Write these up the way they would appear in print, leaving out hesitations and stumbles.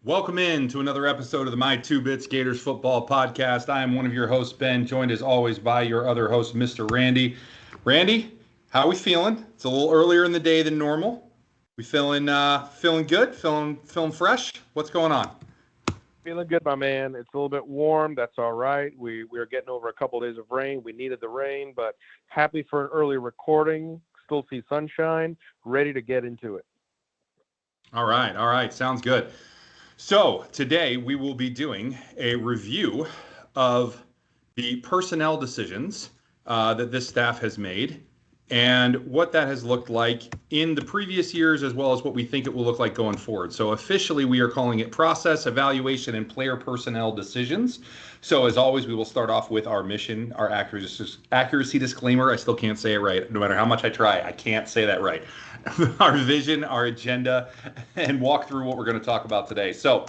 Welcome in to another episode of the My Two Bits Gators Football Podcast. I am one of your hosts, Ben, joined as always by your other host, Mr. Randy. Randy, how are we feeling? It's a little earlier in the day than normal. We feeling good? Feeling fresh? What's going on? Feeling good, my man. It's a little bit warm. That's all right. We're getting over a couple of days of rain. We needed the rain, but happy for an early recording. Still see sunshine. Ready to get into it. All right. Sounds good. So today we will be doing a review of the personnel decisions that this staff has made and what that has looked like in the previous years as well as what we think it will look like going forward. So officially we are calling it process, evaluation, and player personnel decisions. So as always, we will start off with our mission, our accuracy disclaimer. I still can't say it right. No matter how much I try, I can't say that right. Our vision, our agenda, and walk through what we're going to talk about today. So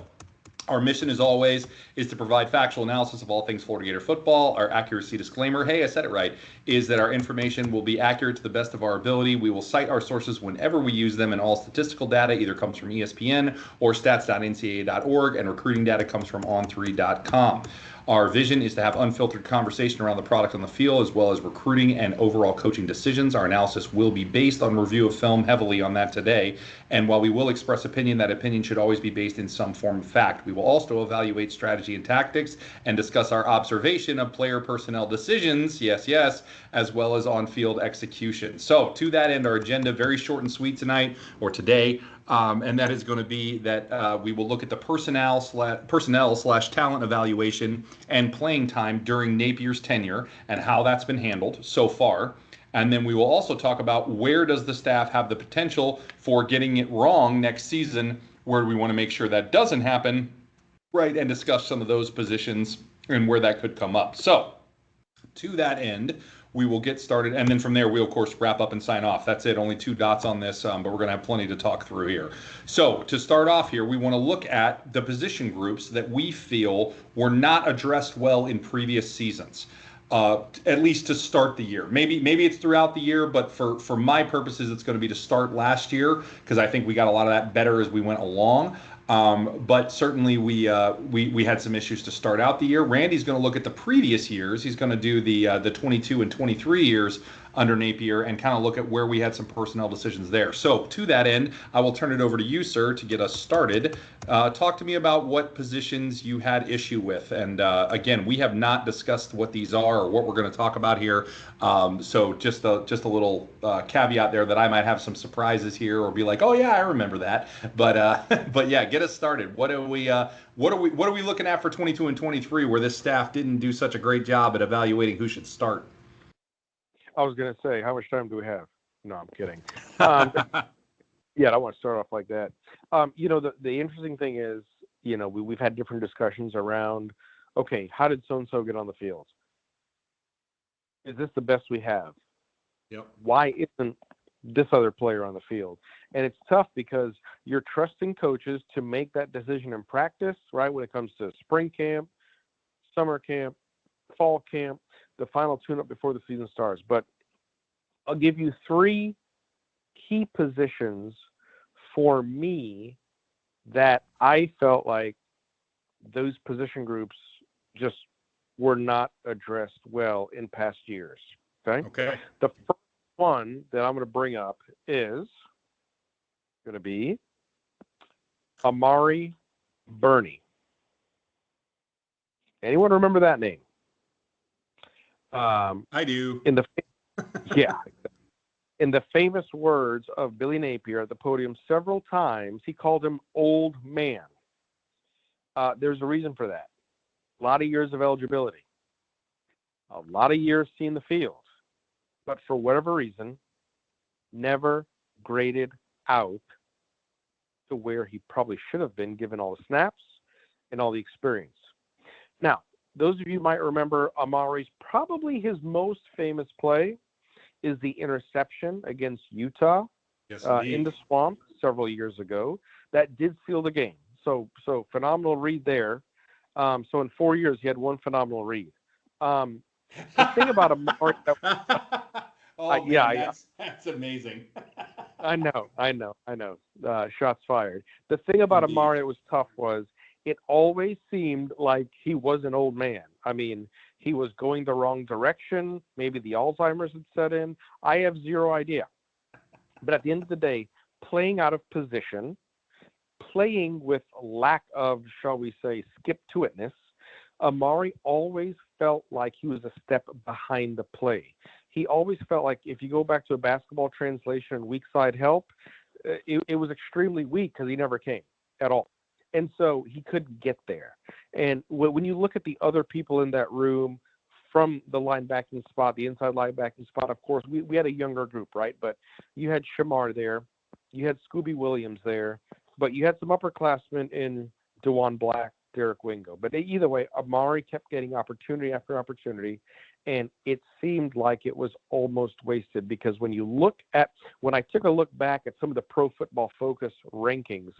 our mission, as always, is to provide factual analysis of all things Florida Gator football. Our accuracy disclaimer, hey, I said it right, is that our information will be accurate to the best of our ability. We will cite our sources whenever we use them, and all statistical data either comes from ESPN or stats.ncaa.org, and recruiting data comes from on3.com. Our vision is to have unfiltered conversation around the product on the field, as well as recruiting and overall coaching decisions. Our analysis will be based on review of film, heavily on that today. And while we will express opinion, that opinion should always be based in some form of fact. We will also evaluate strategy and tactics and discuss our observation of player personnel decisions, yes, as well as on-field execution. So to that end, our agenda, very short and sweet tonight, or today, and that is going to be that we will look at the personnel/talent evaluation and playing time during Napier's tenure and how that's been handled so far. And then we will also talk about where does the staff have the potential for getting it wrong next season, where do we want to make sure that doesn't happen, right, and discuss some of those positions and where that could come up. So to that end, we will get started, and then from there we'll of course wrap up and sign off. That's it, only 2 dots on this, but we're going to have plenty to talk through here. So to start off here, we want to look at the position groups that we feel were not addressed well in previous seasons, at least to start the year. Maybe it's throughout the year, but for my purposes, it's going to be to start last year, because I think we got a lot of that better as we went along. But certainly we had some issues to start out the year. Randy's going to look at the previous years. He's going to do the 22 and 23 years under Napier and kind of look at where we had some personnel decisions there. So to that end, I will turn it over to you, sir, to get us started. Talk to me about what positions you had issue with. And again, we have not discussed what these are or what we're going to talk about here. So just a little caveat there that I might have some surprises here or be like, oh yeah, I remember that. But yeah, get us started. What are we looking at for 22 and 23 where this staff didn't do such a great job at evaluating who should start? I was going to say, how much time do we have? No, I'm kidding. Yeah, I don't want to start off like that. The interesting thing is, we've had different discussions around, okay, how did so-and-so get on the field? Is this the best we have? Yep. Why isn't this other player on the field? And it's tough because you're trusting coaches to make that decision in practice, right? When it comes to spring camp, summer camp, fall camp, the final tune-up before the season starts. But I'll give you 3 key positions for me that I felt like those position groups just were not addressed well in past years. Okay. The first one that I'm going to bring up is going to be Amari Burney. Anyone remember that name? I do. In the famous words of Billy Napier at the podium several times, he called him old man. There's a reason for that. A lot of years of eligibility, a lot of years seeing the field, but for whatever reason, never graded out to where he probably should have been given all the snaps and all the experience. Now, those of you might remember Amari's probably his most famous play is the interception against Utah in the swamp several years ago. That did seal the game. So phenomenal read there. So in 4 years, he had one phenomenal read. The thing about Amari, that's amazing. I know. Shots fired. The thing about Indeed. Amari that was tough was it always seemed like he was an old man. I mean, he was going the wrong direction. Maybe the Alzheimer's had set in. I have zero idea. But at the end of the day, playing out of position, playing with lack of, shall we say, skip-to-itness, Amari always felt like he was a step behind the play. He always felt like if you go back to a basketball translation and weak side help, it was extremely weak because he never came at all. And so he couldn't get there. And when you look at the other people in that room from the linebacking spot, the inside linebacking spot, of course, we had a younger group, right? But you had Shamar there. You had Scooby Williams there. But you had some upperclassmen in DeJuan Black, Derek Wingo. But either way, Amari kept getting opportunity after opportunity, and it seemed like it was almost wasted because when I took a look back at some of the Pro Football Focus rankings,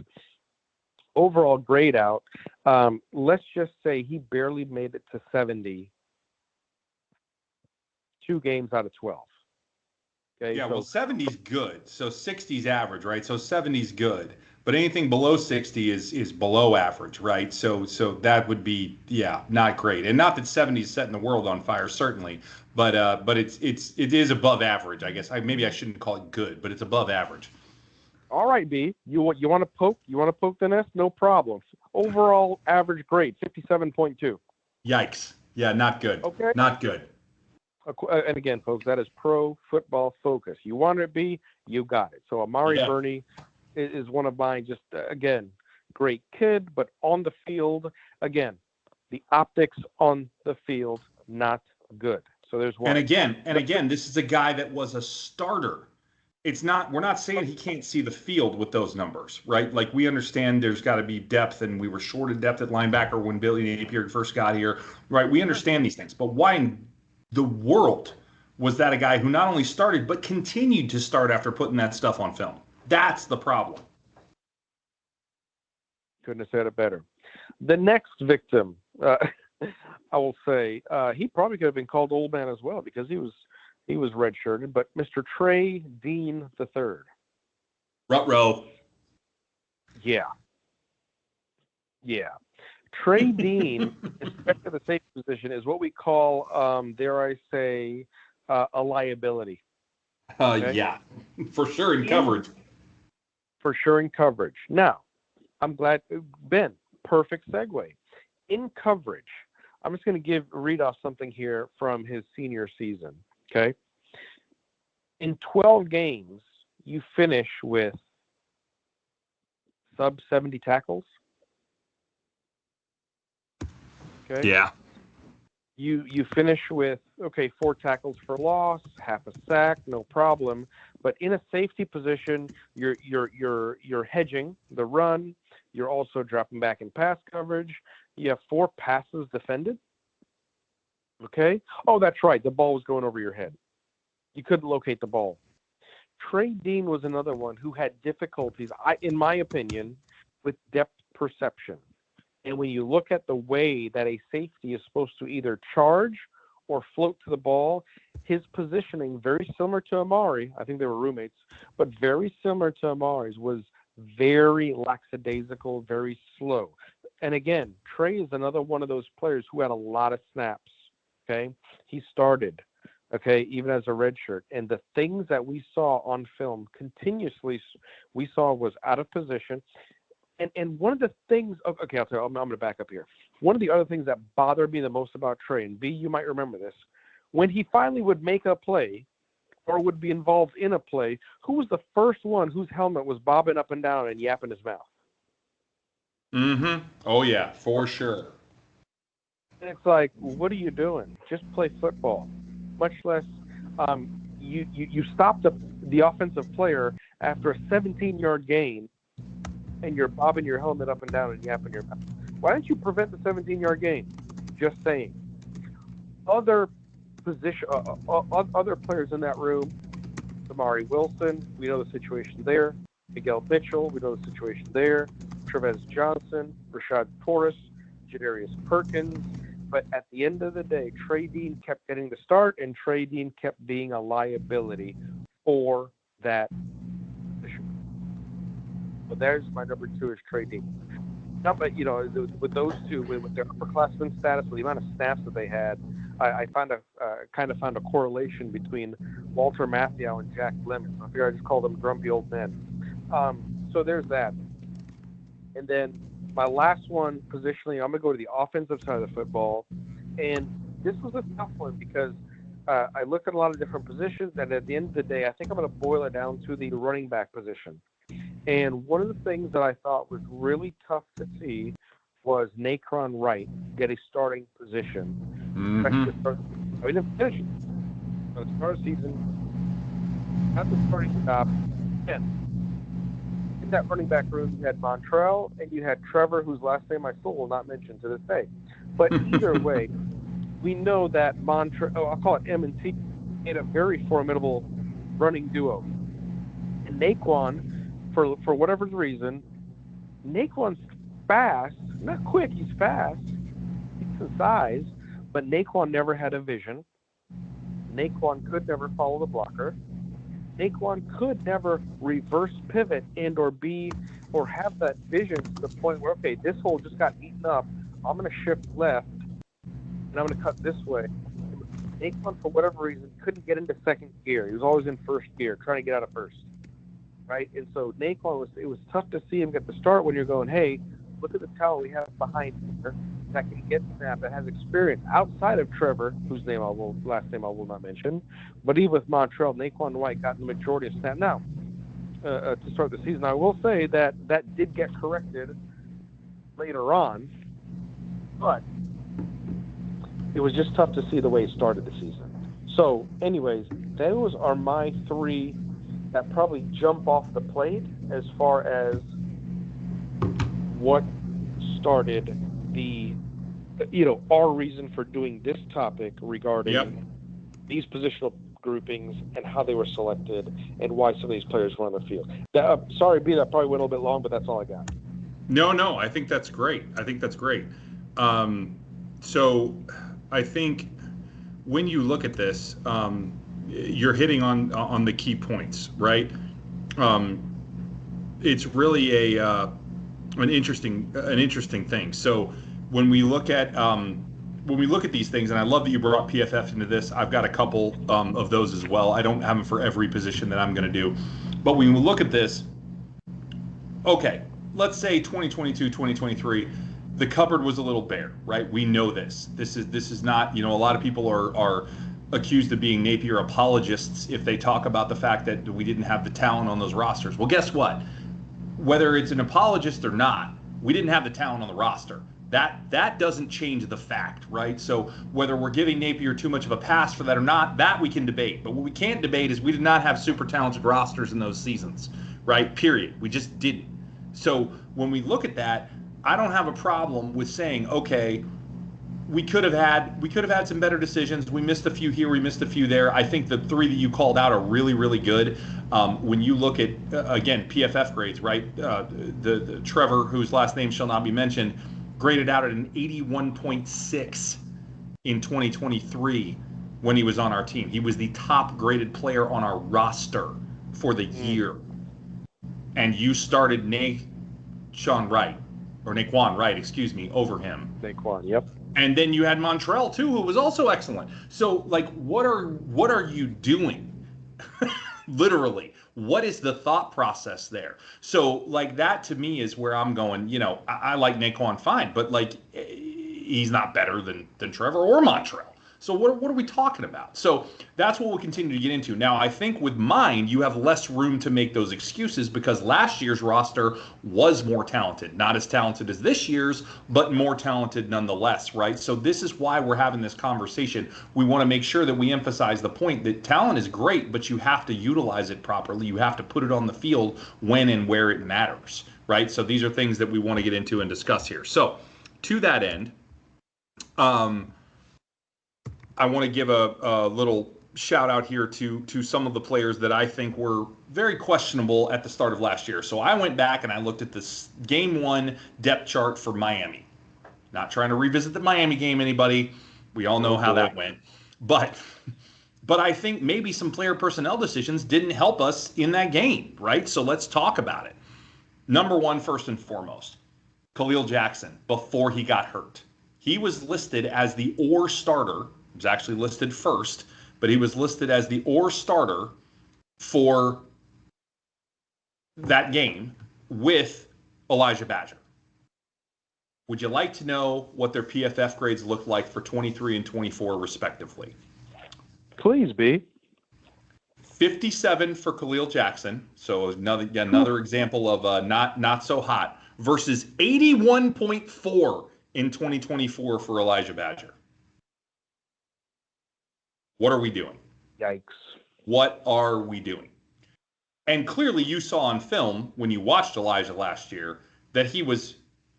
overall grade out, let's just say he barely made it to 70 2 games out of 12. Okay, Yeah, so well, 70's good. So 60's average, right? So 70's good. But anything below 60 is below average, right? So that would be, yeah, not great. And not that 70 is setting the world on fire, certainly, but it is above average, I guess. Maybe I shouldn't call it good, but it's above average. all right, B, you want to poke the nest? No problem. Overall average grade 57.2. Yikes. Yeah, not good. Okay. Not good. And again, folks, that is Pro Football Focus. You want it to be, you got it. So Amari Yeah. Burney is one of mine. Just again, great kid, but on the field, again, the optics on the field not good. So there's one. And again, this is a guy that was a starter. We're not saying he can't see the field with those numbers, right? Like we understand there's got to be depth, and we were short of depth at linebacker when Billy Napier first got here, right? We understand these things, but why in the world was that a guy who not only started but continued to start after putting that stuff on film? That's the problem. Couldn't have said it better. The next victim, I will say, he probably could have been called old man as well because he was redshirted, but Mr. Trey Dean III. Ruh-roh. Yeah. Trey Dean, especially the safety position, is what we call, dare I say, a liability. Okay? Yeah, for sure in coverage. For sure in coverage. Now, I'm glad, Ben, perfect segue. In coverage, I'm just going to read off something here from his senior season. Okay. In 12 games, you finish with sub 70 tackles. Okay. Yeah. You finish with 4 tackles for loss, half a sack, no problem. But in a safety position, you're hedging the run. You're also dropping back in pass coverage. You have 4 passes defended. Okay. Oh, that's right. The ball was going over your head. You couldn't locate the ball. Trey Dean was another one who had difficulties, in my opinion, with depth perception. And when you look at the way that a safety is supposed to either charge or float to the ball, his positioning, very similar to Amari, I think they were roommates, but very similar to Amari's, was very lackadaisical, very slow. And again, Trey is another one of those players who had a lot of snaps. Okay. He started, even as a redshirt. And the things that we saw on film continuously, we saw was out of position. And one of the things, I'll tell you, I'm going to back up here. One of the other things that bothered me the most about Trey, and B, you might remember this, when he finally would make a play or would be involved in a play, who was the first one whose helmet was bobbing up and down and yapping his mouth? Mm-hmm. Oh, yeah, for sure. And it's like, what are you doing? Just play football. Much less, you stop the offensive player after a 17-yard gain, and you're bobbing your helmet up and down and yapping your mouth. Why don't you prevent the 17-yard gain? Just saying. Other players in that room, Amari Wilson, we know the situation there. Miguel Mitchell, we know the situation there. Trevez Johnson, Rashad Torres, Jadarius Perkins. But at the end of the day, Trey Dean kept getting the start, and Trey Dean kept being a liability for that But there's my number two is Trey Davis. No, but with those two, with their upperclassmen status, with the amount of snaps that they had, I found a kind of found a correlation between Walter Matthau and Jack Lemon. I figure I just call them grumpy old men. So there's that. And then my last one, positionally, I'm going to go to the offensive side of the football. And this was a tough one because I looked at a lot of different positions, and at the end of the day, I think I'm going to boil it down to the running back position. And one of the things that I thought was really tough to see was Naquan Wright get a starting position. Mm-hmm. I didn't finish it. At the start of the season, at the starting job, again, in that running back room, you had Montrell and you had Trevor, whose last name I still will not mention to this day. But either way, we know that Montrell, I'll call it M&T, made a very formidable running duo. And Naquan, for whatever reason, Naquan's fast, not quick, he's fast, decent size, but Naquan never had a vision. Naquan could never follow the blocker. Naquan could never reverse pivot and or have that vision to the point where, okay, this hole just got eaten up. I'm going to shift left and I'm going to cut this way. Naquan, for whatever reason, couldn't get into second gear. He was always in first gear, trying to get out of first. Right? And so Naquan, it was tough to see him get the start when you're going, hey, look at the talent we have behind here that can get snap, that has experience outside of Trevor, whose last name I will not mention. But even with Montrell, Naquan White got the majority of snap. Now, to start the season, I will say that did get corrected later on, but it was just tough to see the way it started the season. So, anyways, those are my three that probably jump off the plate as far as what started our reason for doing this topic regarding these positional groupings and how they were selected and why some of these players were on the field. Sorry, B, that probably went a little bit long, but that's all I got. No, I think that's great. So I think when you look at this, you're hitting on the key points, right? It's really an interesting thing. So when we look at these things, and I love that you brought PFF into this. I've got a couple of those as well. I don't have them for every position that I'm going to do, but when we look at this, okay, let's say 2022, 2023. The cupboard was a little bare, right? We know this. This is not, a lot of people are accused of being Napier apologists if they talk about the fact that we didn't have the talent on those rosters. Well, guess what? Whether it's an apologist or not, we didn't have the talent on the roster. That doesn't change the fact, right? So whether we're giving Napier too much of a pass for that or not, that we can debate. But what we can't debate is we did not have super talented rosters in those seasons, right? Period. We just didn't. So when we look at that, I don't have a problem with saying, okay, we could have had some better decisions. We missed a few here, we missed a few there. I think the three that you called out are really, really good. When you look at again PFF grades, right? The Trevor, whose last name shall not be mentioned, graded out at an 81.6 in 2023 when he was on our team. He was the top graded player on our roster for the year. And you started Naquan Wright, over him. Naquan, yep. And then you had Montrell too, who was also excellent. So, like, what are you doing? Literally, what is the thought process there? So, like, that to me is where I'm going. I like Naquan fine, but like, he's not better than Trevor or Montrell. So what are we talking about? So that's what we'll continue to get into. Now, I think with mine, you have less room to make those excuses because last year's roster was more talented. Not as talented as this year's, but more talented nonetheless, right? So this is why we're having this conversation. We want to make sure that we emphasize the point that talent is great, but you have to utilize it properly. You have to put it on the field when and where it matters, right? So these are things that we want to get into and discuss here. So to that end, I want to give a little shout out here to some of the players that I think were very questionable at the start of last year. So I went back and I looked at this game one depth chart for Miami. Not trying to revisit the Miami game, anybody. We all know how that went. But I think maybe some player personnel decisions didn't help us in that game, right? So let's talk about it. Number one, first and foremost, Khalil Jackson, before he got hurt. He was listed as the or starter. He was actually listed first, but he was listed as the or starter for that game with Elijah Badger. Would you like to know what their PFF grades looked like for 23 and 24, respectively? Please be. 57 for Khalil Jackson, so another example of not so hot, versus 81.4 in 2024 for Elijah Badger. What are we doing? Yikes. What are we doing? And clearly you saw on film when you watched Elijah last year that he was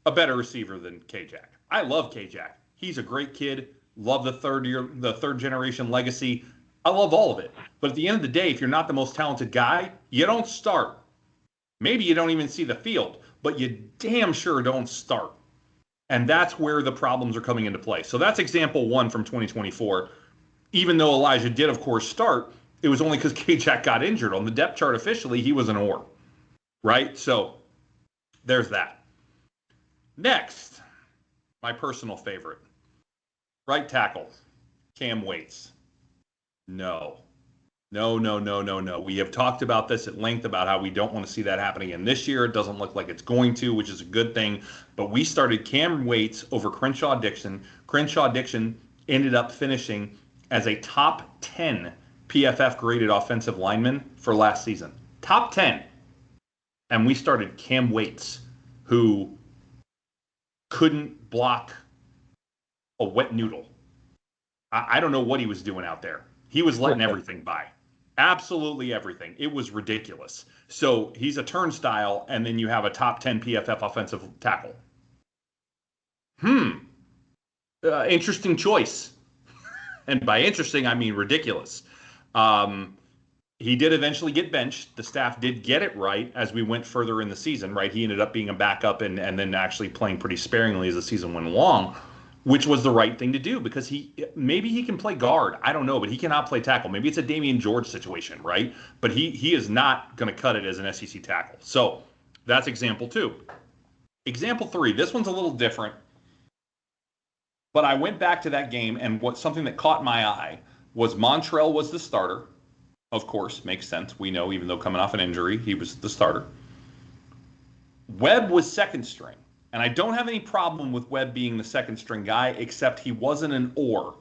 a better receiver than K-Jack. I love K-Jack. He's a great kid. Love the third generation legacy. I love all of it. But at the end of the day, if you're not the most talented guy, you don't start. Maybe you don't even see the field, but you damn sure don't start. And that's where the problems are coming into play. So that's example one from 2024. Even though Elijah did, of course, start, it was only because K-Jack got injured. On the depth chart officially, he was an or, right? So there's that. Next, my personal favorite, right tackle, Cam Waits. No. We have talked about this at length about how we don't want to see that happen again this year. It doesn't look like it's going to, which is a good thing. But we started Cam Waits over Crenshaw Dixon. Crenshaw Dixon ended up finishing as a top 10 PFF graded offensive lineman for last season. Top 10. And we started Cam Waits, who couldn't block a wet noodle. I don't know what he was doing out there. He was letting everything by. Absolutely everything. It was ridiculous. So he's a turnstile, and then you have a top 10 PFF offensive tackle. Interesting choice. And by interesting, I mean ridiculous. He did eventually get benched. The staff did get it right as we went further in the season, right? He ended up being a backup and then actually playing pretty sparingly as the season went along, which was the right thing to do because maybe he can play guard. I don't know, but he cannot play tackle. Maybe it's a Damian George situation, right? But he is not going to cut it as an SEC tackle. So that's example two. Example three, this one's a little different. But I went back to that game, and something that caught my eye was Montrell was the starter. Of course, makes sense. We know, even though coming off an injury, he was the starter. Webb was second string. And I don't have any problem with Webb being the second string guy, except he wasn't an or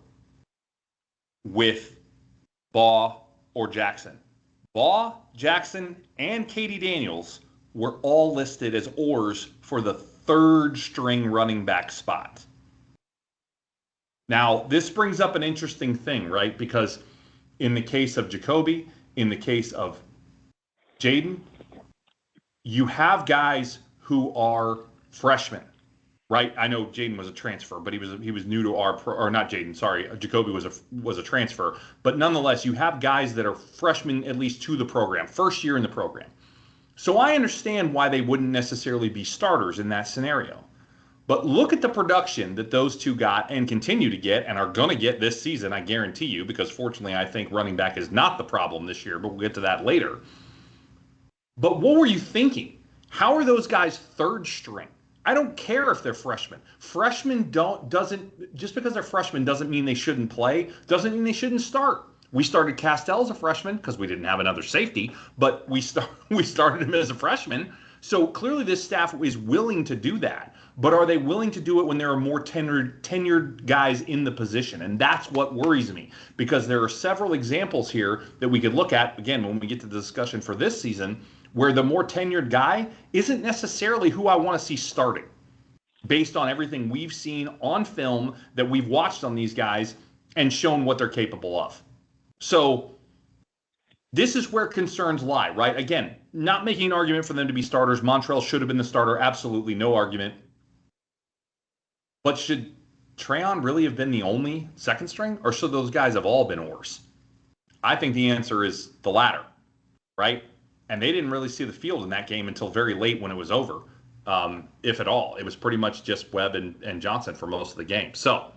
with Baugh or Jackson. Baugh, Jackson, and Katie Daniels were all listed as ors for the third string running back spot. Now, this brings up an interesting thing, right? Because in the case of Jacoby, in the case of Jaden, you have guys who are freshmen, right? I know Jaden was a transfer, but he was new to or not Jaden, sorry, Jacoby was a transfer, but nonetheless, you have guys that are freshmen at least to the program, first year in the program. So I understand why they wouldn't necessarily be starters in that scenario. But look at the production that those two got and continue to get and are going to get this season, I guarantee you, because fortunately I think running back is not the problem this year, but we'll get to that later. But what were you thinking? How are those guys third string? I don't care if they're freshmen. Just because they're freshmen doesn't mean they shouldn't play, doesn't mean they shouldn't start. We started Castell as a freshman because we didn't have another safety, but we started him as a freshman. So clearly this staff is willing to do that. But are they willing to do it when there are more tenured guys in the position? And that's what worries me, because there are several examples here that we could look at, again, when we get to the discussion for this season, where the more tenured guy isn't necessarily who I want to see starting, based on everything we've seen on film that we've watched on these guys and shown what they're capable of. So this is where concerns lie, right? Again, not making an argument for them to be starters. Montrell should have been the starter. Absolutely no argument. But should Treon really have been the only second string, or should those guys have all been ors? I think the answer is the latter, right? And they didn't really see the field in that game until very late when it was over, if at all. It was pretty much just Webb and Johnson for most of the game. So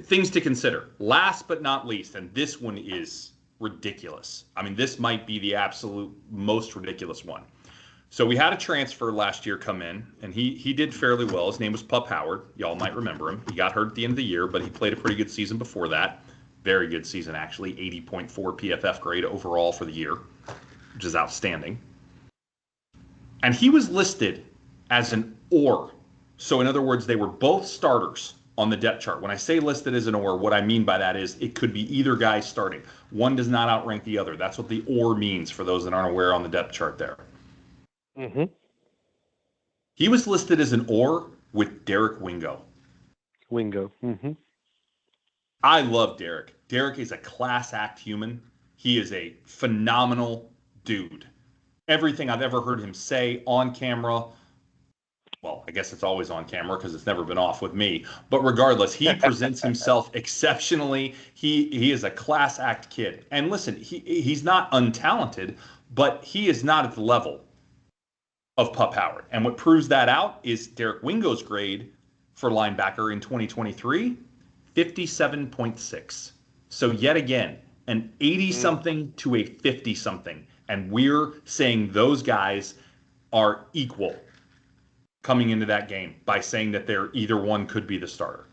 things to consider. Last but not least, and this one is ridiculous. I mean, this might be the absolute most ridiculous one. So we had a transfer last year come in, and he did fairly well. His name was Pup Howard. Y'all might remember him. He got hurt at the end of the year, but he played a pretty good season before that. Very good season, actually. 80.4 PFF grade overall for the year, which is outstanding. And he was listed as an or. So in other words, they were both starters on the depth chart. When I say listed as an or, what I mean by that is it could be either guy starting. One does not outrank the other. That's what the or means for those that aren't aware on the depth chart there. Mm-hmm. He was listed as an or with Derek Wingo. Wingo. Mm-hmm. I love Derek. Derek is a class act human. He is a phenomenal dude. Everything I've ever heard him say on camera, well, I guess it's always on camera because it's never been off with me. But regardless, he presents himself exceptionally. He is a class act kid. And listen, he's not untalented, but he is not at the level of Pup Howard. And what proves that out is Derek Wingo's grade for linebacker in 2023, 57.6. So yet again, an 80-something to a 50-something. And we're saying those guys are equal coming into that game by saying that they're either one could be the starter.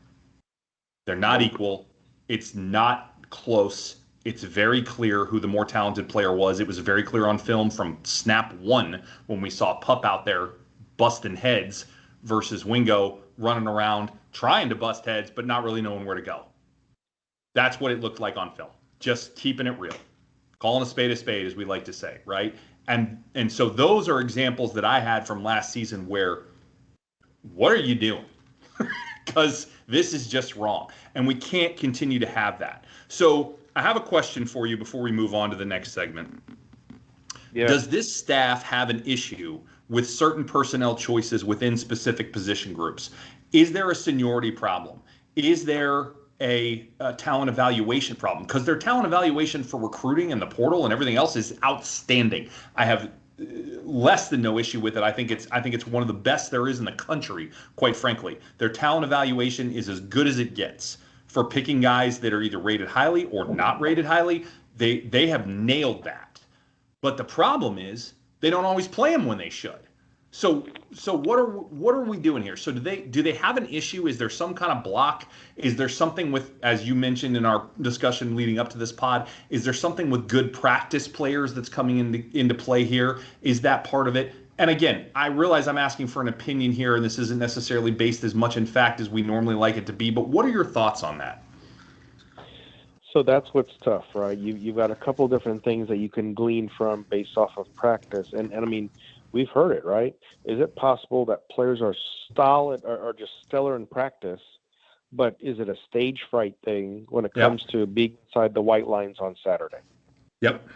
They're not equal. It's not close. It's very clear who the more talented player was. It was very clear on film from snap one when we saw Pup out there busting heads versus Wingo running around trying to bust heads but not really knowing where to go. That's what it looked like on film. Just keeping it real. Calling a spade, as we like to say, right? And so those are examples that I had from last season where, what are you doing? Because this is just wrong. And we can't continue to have that. So I have a question for you before we move on to the next segment. Yeah. Does this staff have an issue with certain personnel choices within specific position groups? Is there a seniority problem? Is there a talent evaluation problem? Because their talent evaluation for recruiting and the portal and everything else is outstanding. I have less than no issue with it. I think it's one of the best there is in the country, quite frankly. Their talent evaluation is as good as it gets for picking guys that are either rated highly or not rated highly. They have nailed that. But the problem is they don't always play them when they should. So what are we doing here? So do they have an issue? Is there some kind of block? Is there something with, as you mentioned in our discussion leading up to this pod, is there something with good practice players that's coming into play here? Is that part of it? And again, I realize I'm asking for an opinion here, and this isn't necessarily based as much in fact as we normally like it to be, but what are your thoughts on that? So that's what's tough, right? You've got a couple different things that you can glean from based off of practice. And I mean, we've heard it, right? Is it possible that players are solid or just stellar in practice, but is it a stage fright thing when it comes to being inside the white lines on Saturday? Yep.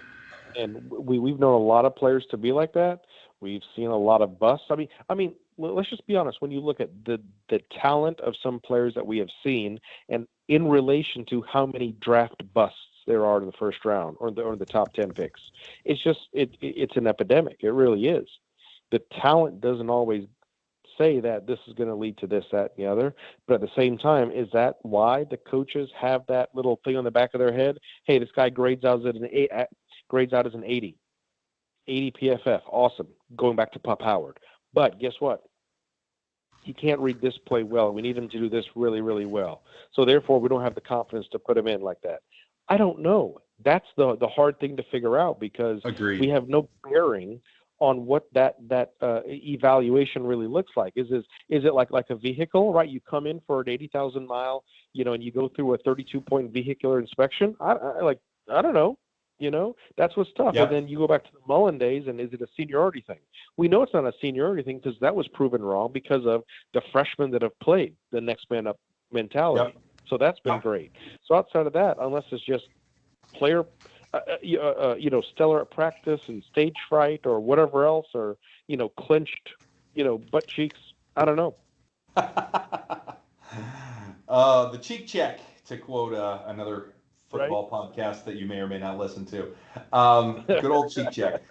And we've known a lot of players to be like that. We've seen a lot of busts. I mean, let's just be honest. When you look at the talent of some players that we have seen, and in relation to how many draft busts there are in the first round or the top 10 picks, it's just it's an epidemic. It really is. The talent doesn't always say that this is going to lead to this, that, and the other. But at the same time, is that why the coaches have that little thing on the back of their head? Hey, this guy grades out as an 80. 80 PFF, awesome. Going back to Pup Howard. But guess what? He can't read this play well. We need him to do this really, really well. So therefore, we don't have the confidence to put him in like that. I don't know. That's the hard thing to figure out because Agreed. We have no bearing on what that evaluation really looks like. Is it like a vehicle, right? You come in for an 80,000 mile, and you go through a 32-point vehicular inspection. I don't know. That's what's tough. Yep. And then you go back to the Mullen days, and is it a seniority thing? We know it's not a seniority thing because that was proven wrong because of the freshmen that have played the next man up mentality. Yep. So that's been great. So outside of that, unless it's just player, stellar at practice and stage fright or whatever else, or clenched, butt cheeks, I don't know. The cheek check, to quote another football podcast that you may or may not listen to. Good old cheek check.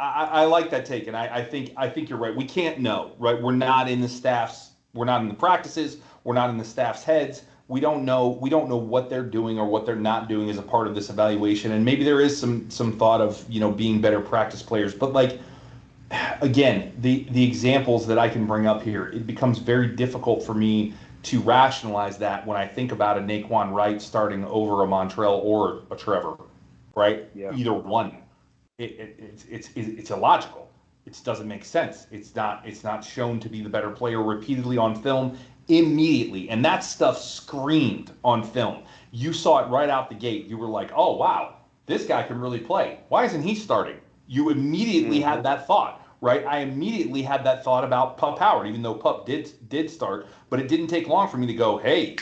I like that take, and I think you're right. We can't know, right? We're not in the practices. We're not in the staff's heads. We don't know what they're doing or what they're not doing as a part of this evaluation. And maybe there is some thought of, being better practice players. But like, again, the examples that I can bring up here, it becomes very difficult for me to rationalize that when I think about a Naquan Wright starting over a Montrell or a Trevor, right? Yeah. Either one. It's illogical. It doesn't make sense. It's not shown to be the better player repeatedly on film immediately, and that stuff screamed on film. You saw it right out the gate. You were like, "Oh wow, this guy can really play. Why isn't he starting?" You immediately had that thought, right? I immediately had that thought about Pup Howard, even though Pup did start, but it didn't take long for me to go, "Hey,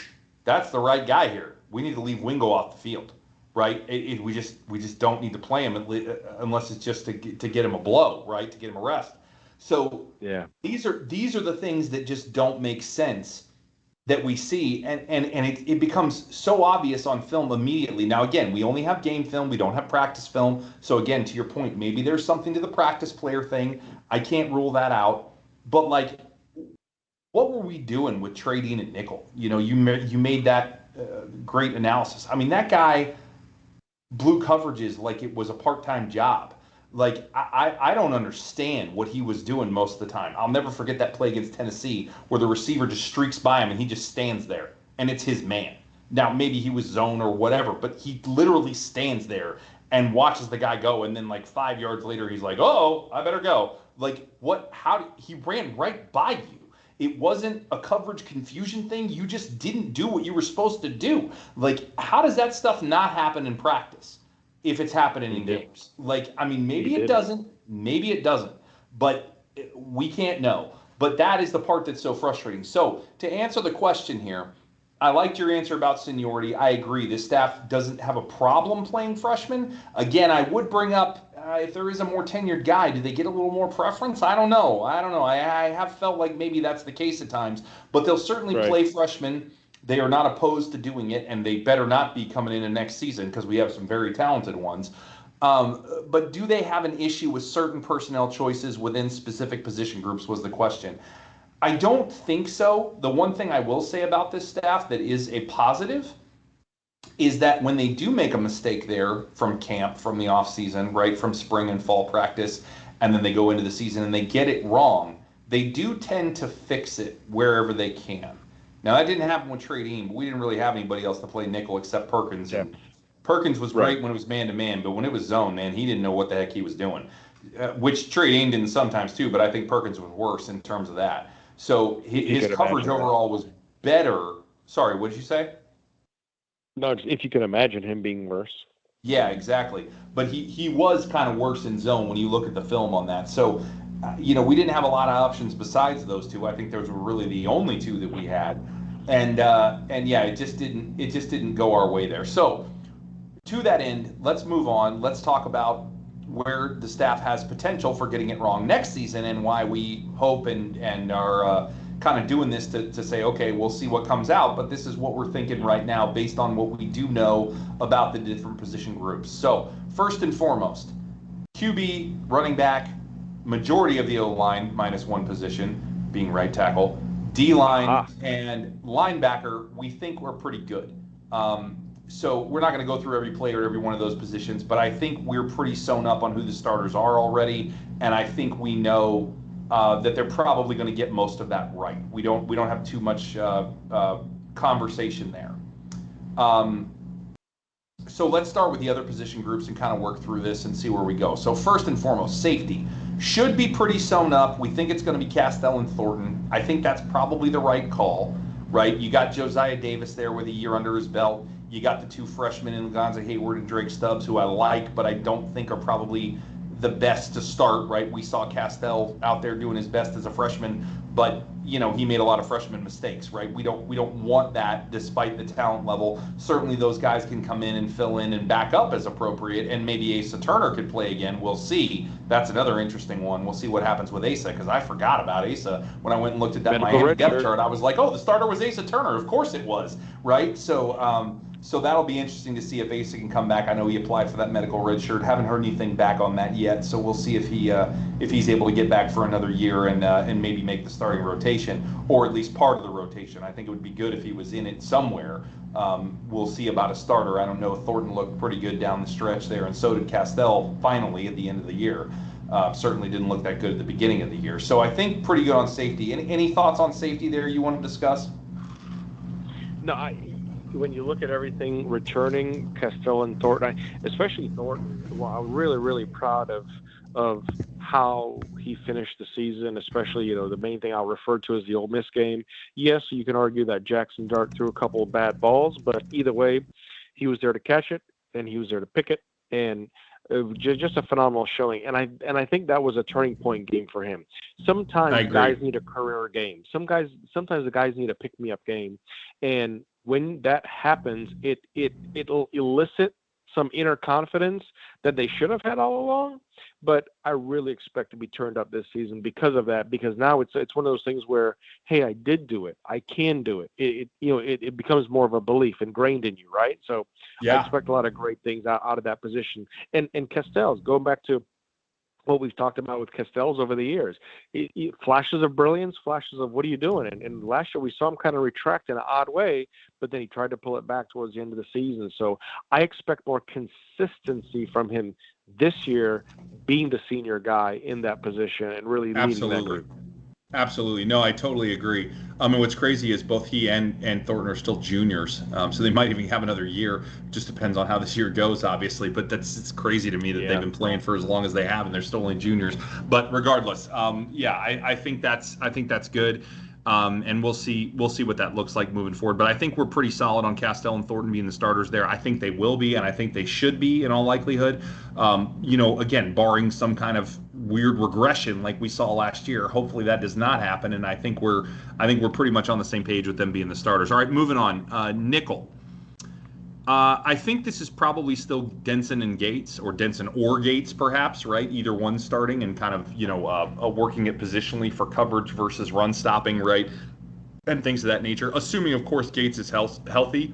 that's the right guy here. We need to leave Wingo off the field." Right? We just don't need to play him unless it's just to get him a blow, right? To get him a rest. So Yeah. these are the things that just don't make sense that we see, and it becomes so obvious on film immediately. Now again, we only have game film, we don't have practice film. So again, to your point, maybe there's something to the practice player thing. I can't rule that out. But like, what were we doing with Trey Dean at nickel? You made that great analysis. I mean, that guy blew coverages like it was a part-time job. Like, I don't understand what he was doing most of the time. I'll never forget that play against Tennessee where the receiver just streaks by him and he just stands there and it's his man. Now maybe he was zone or whatever, but he literally stands there and watches the guy go, and then like 5 yards later he's like, "Oh, I better go." Like, what? He ran right by you? It wasn't a coverage confusion thing. You just didn't do what you were supposed to do. Like, how does that stuff not happen in practice if it's happening in games? Like, I mean, maybe it doesn't. Maybe it doesn't. But we can't know. But that is the part that's so frustrating. So, to answer the question here, I liked your answer about seniority. I agree. This staff doesn't have a problem playing freshmen. Again, I would bring up if there is a more tenured guy, do they get a little more preference? I don't know. I have felt like maybe that's the case at times, but they'll certainly play freshmen. They are not opposed to doing it, and they better not be coming in next season because we have some very talented ones. But do they have an issue with certain personnel choices within specific position groups was the question. I don't think so. The one thing I will say about this staff that is a positive is that when they do make a mistake there from camp, from the off season, right, from spring and fall practice, and then they go into the season and they get it wrong, they do tend to fix it wherever they can. Now, that didn't happen with Trey Dean, but we didn't really have anybody else to play nickel except Perkins. Yeah. And Perkins was great when it was man-to-man, but when it was zone, man, he didn't know what the heck he was doing, which Trey Dean didn't sometimes too, but I think Perkins was worse in terms of that. So his coverage overall was better. Sorry, what did you say? No, if you can imagine him being worse. Yeah, exactly. But he was kind of worse in zone when you look at the film on that. So, we didn't have a lot of options besides those two. I think those were really the only two that we had. And yeah, it just didn't go our way there. So, to that end, let's move on. Let's talk about where the staff has potential for getting it wrong next season and why we hope and are kind of doing this to say, okay, we'll see what comes out, but this is what we're thinking right now based on what we do know about the different position groups. So first and foremost, QB, running back, majority of the O-line minus one position being right tackle, D-line, and linebacker, we think we're pretty good. So we're not going to go through every player at every one of those positions, but I think we're pretty sewn up on who the starters are already, and I think we know that they're probably going to get most of that right. We don't have too much conversation there. So let's start with the other position groups and kind of work through this and see where we go. So first and foremost, safety should be pretty sewn up. We think it's going to be Castell and Thornton. I think that's probably the right call, right? You got Josiah Davis there with a year under his belt. You got the two freshmen in Gonza Hayward and Drake Stubbs, who I like, but I don't think are probably the best to start, right? We saw Castell out there doing his best as a freshman, but he made a lot of freshman mistakes, right? We don't want that despite the talent level. Certainly those guys can come in and fill in and back up as appropriate, and maybe Asa Turner could play again. We'll see. That's another interesting one. We'll see what happens with Asa, because I forgot about Asa. When I went and looked at that Miami depth chart, I was like, oh, the starter was Asa Turner. Of course it was, right? So So that'll be interesting to see if Asa can come back. I know he applied for that medical red shirt. Haven't heard anything back on that yet. So we'll see if he's able to get back for another year and maybe make the starting rotation or at least part of the rotation. I think it would be good if he was in it somewhere. We'll see about a starter. I don't know. Thornton looked pretty good down the stretch there, and so did Castell finally at the end of the year. Certainly didn't look that good at the beginning of the year. So I think pretty good on safety. Any thoughts on safety there you want to discuss? No, when you look at everything returning, Castell and Thornton, especially Thornton, well, I'm really, really proud of how he finished the season, especially, the main thing I'll refer to as the Ole Miss game. Yes, you can argue that Jackson Dart threw a couple of bad balls, but either way, he was there to catch it, and he was there to pick it, and it was just a phenomenal showing. And I think that was a turning point game for him. Sometimes guys need a career game. Sometimes the guys need a pick-me-up game, and when that happens, it'll elicit some inner confidence that they should have had all along. But I really expect to be turned up this season because of that. Because now it's one of those things where, hey, I did do it. I can do it. It becomes more of a belief ingrained in you, right? So I expect a lot of great things out of that position. And Castells, going back to what we've talked about with Castells over the years, flashes of brilliance, flashes of what are you doing? And last year we saw him kind of retract in an odd way, but then he tried to pull it back towards the end of the season. So I expect more consistency from him this year, being the senior guy in that position and really leading that group. Absolutely. No, I totally agree. And what's crazy is both he and Thornton are still juniors, so they might even have another year. Just depends on how this year goes, obviously. But it's crazy to me that they've been playing for as long as they have, and they're still only juniors. But regardless, I think that's good. And we'll see what that looks like moving forward. But I think we're pretty solid on Castell and Thornton being the starters there. I think they will be, and I think they should be in all likelihood. Again, barring some kind of weird regression like we saw last year. Hopefully that does not happen, and I think we're pretty much on the same page with them being the starters. All right, moving on. Nickel. I think this is probably still Denson and Gates, or Denson or Gates, perhaps, right? Either one starting and kind of, working it positionally for coverage versus run stopping, right? And things of that nature. Assuming, of course, Gates is healthy.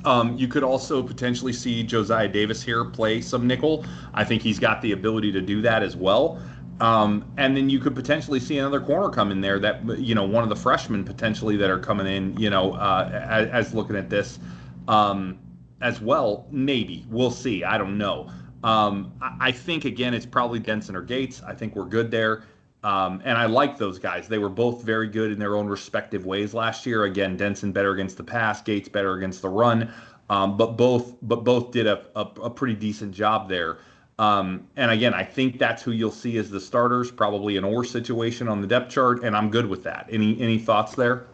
You could also potentially see Josiah Davis here play some nickel. I think he's got the ability to do that as well. And then you could potentially see another corner come in there that, one of the freshmen potentially that are coming in, as looking at this. As well, maybe. We'll see. I don't know. I think, again, it's probably Denson or Gates. I think we're good there. And I like those guys. They were both very good in their own respective ways last year. Again, Denson better against the pass, Gates better against the run. But both did a pretty decent job there. And again, I think that's who you'll see as the starters, probably an or situation on the depth chart, and I'm good with that. Any thoughts there?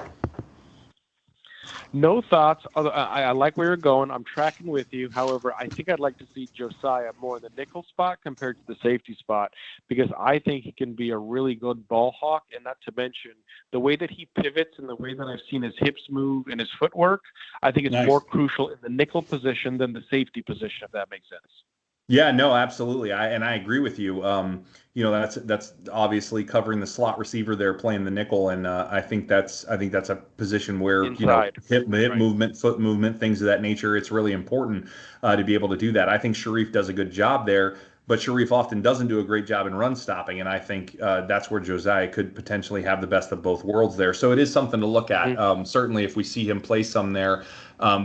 No thoughts. Although I like where you're going. I'm tracking with you. However, I think I'd like to see Josiah more in the nickel spot compared to the safety spot, because I think he can be a really good ball hawk, and not to mention the way that he pivots and the way that I've seen his hips move and his footwork. I think it's more crucial in the nickel position than the safety position, if that makes sense. Yeah, no, absolutely. I agree with you. That's obviously covering the slot receiver there, playing the nickel, and I think that's a position where Inside. Hip movement, foot movement, things of that nature. It's really important to be able to do that. I think Sharif does a good job there, but Sharif often doesn't do a great job in run stopping, and I think that's where Josiah could potentially have the best of both worlds there. So it is something to look at. Certainly, if we see him play some there.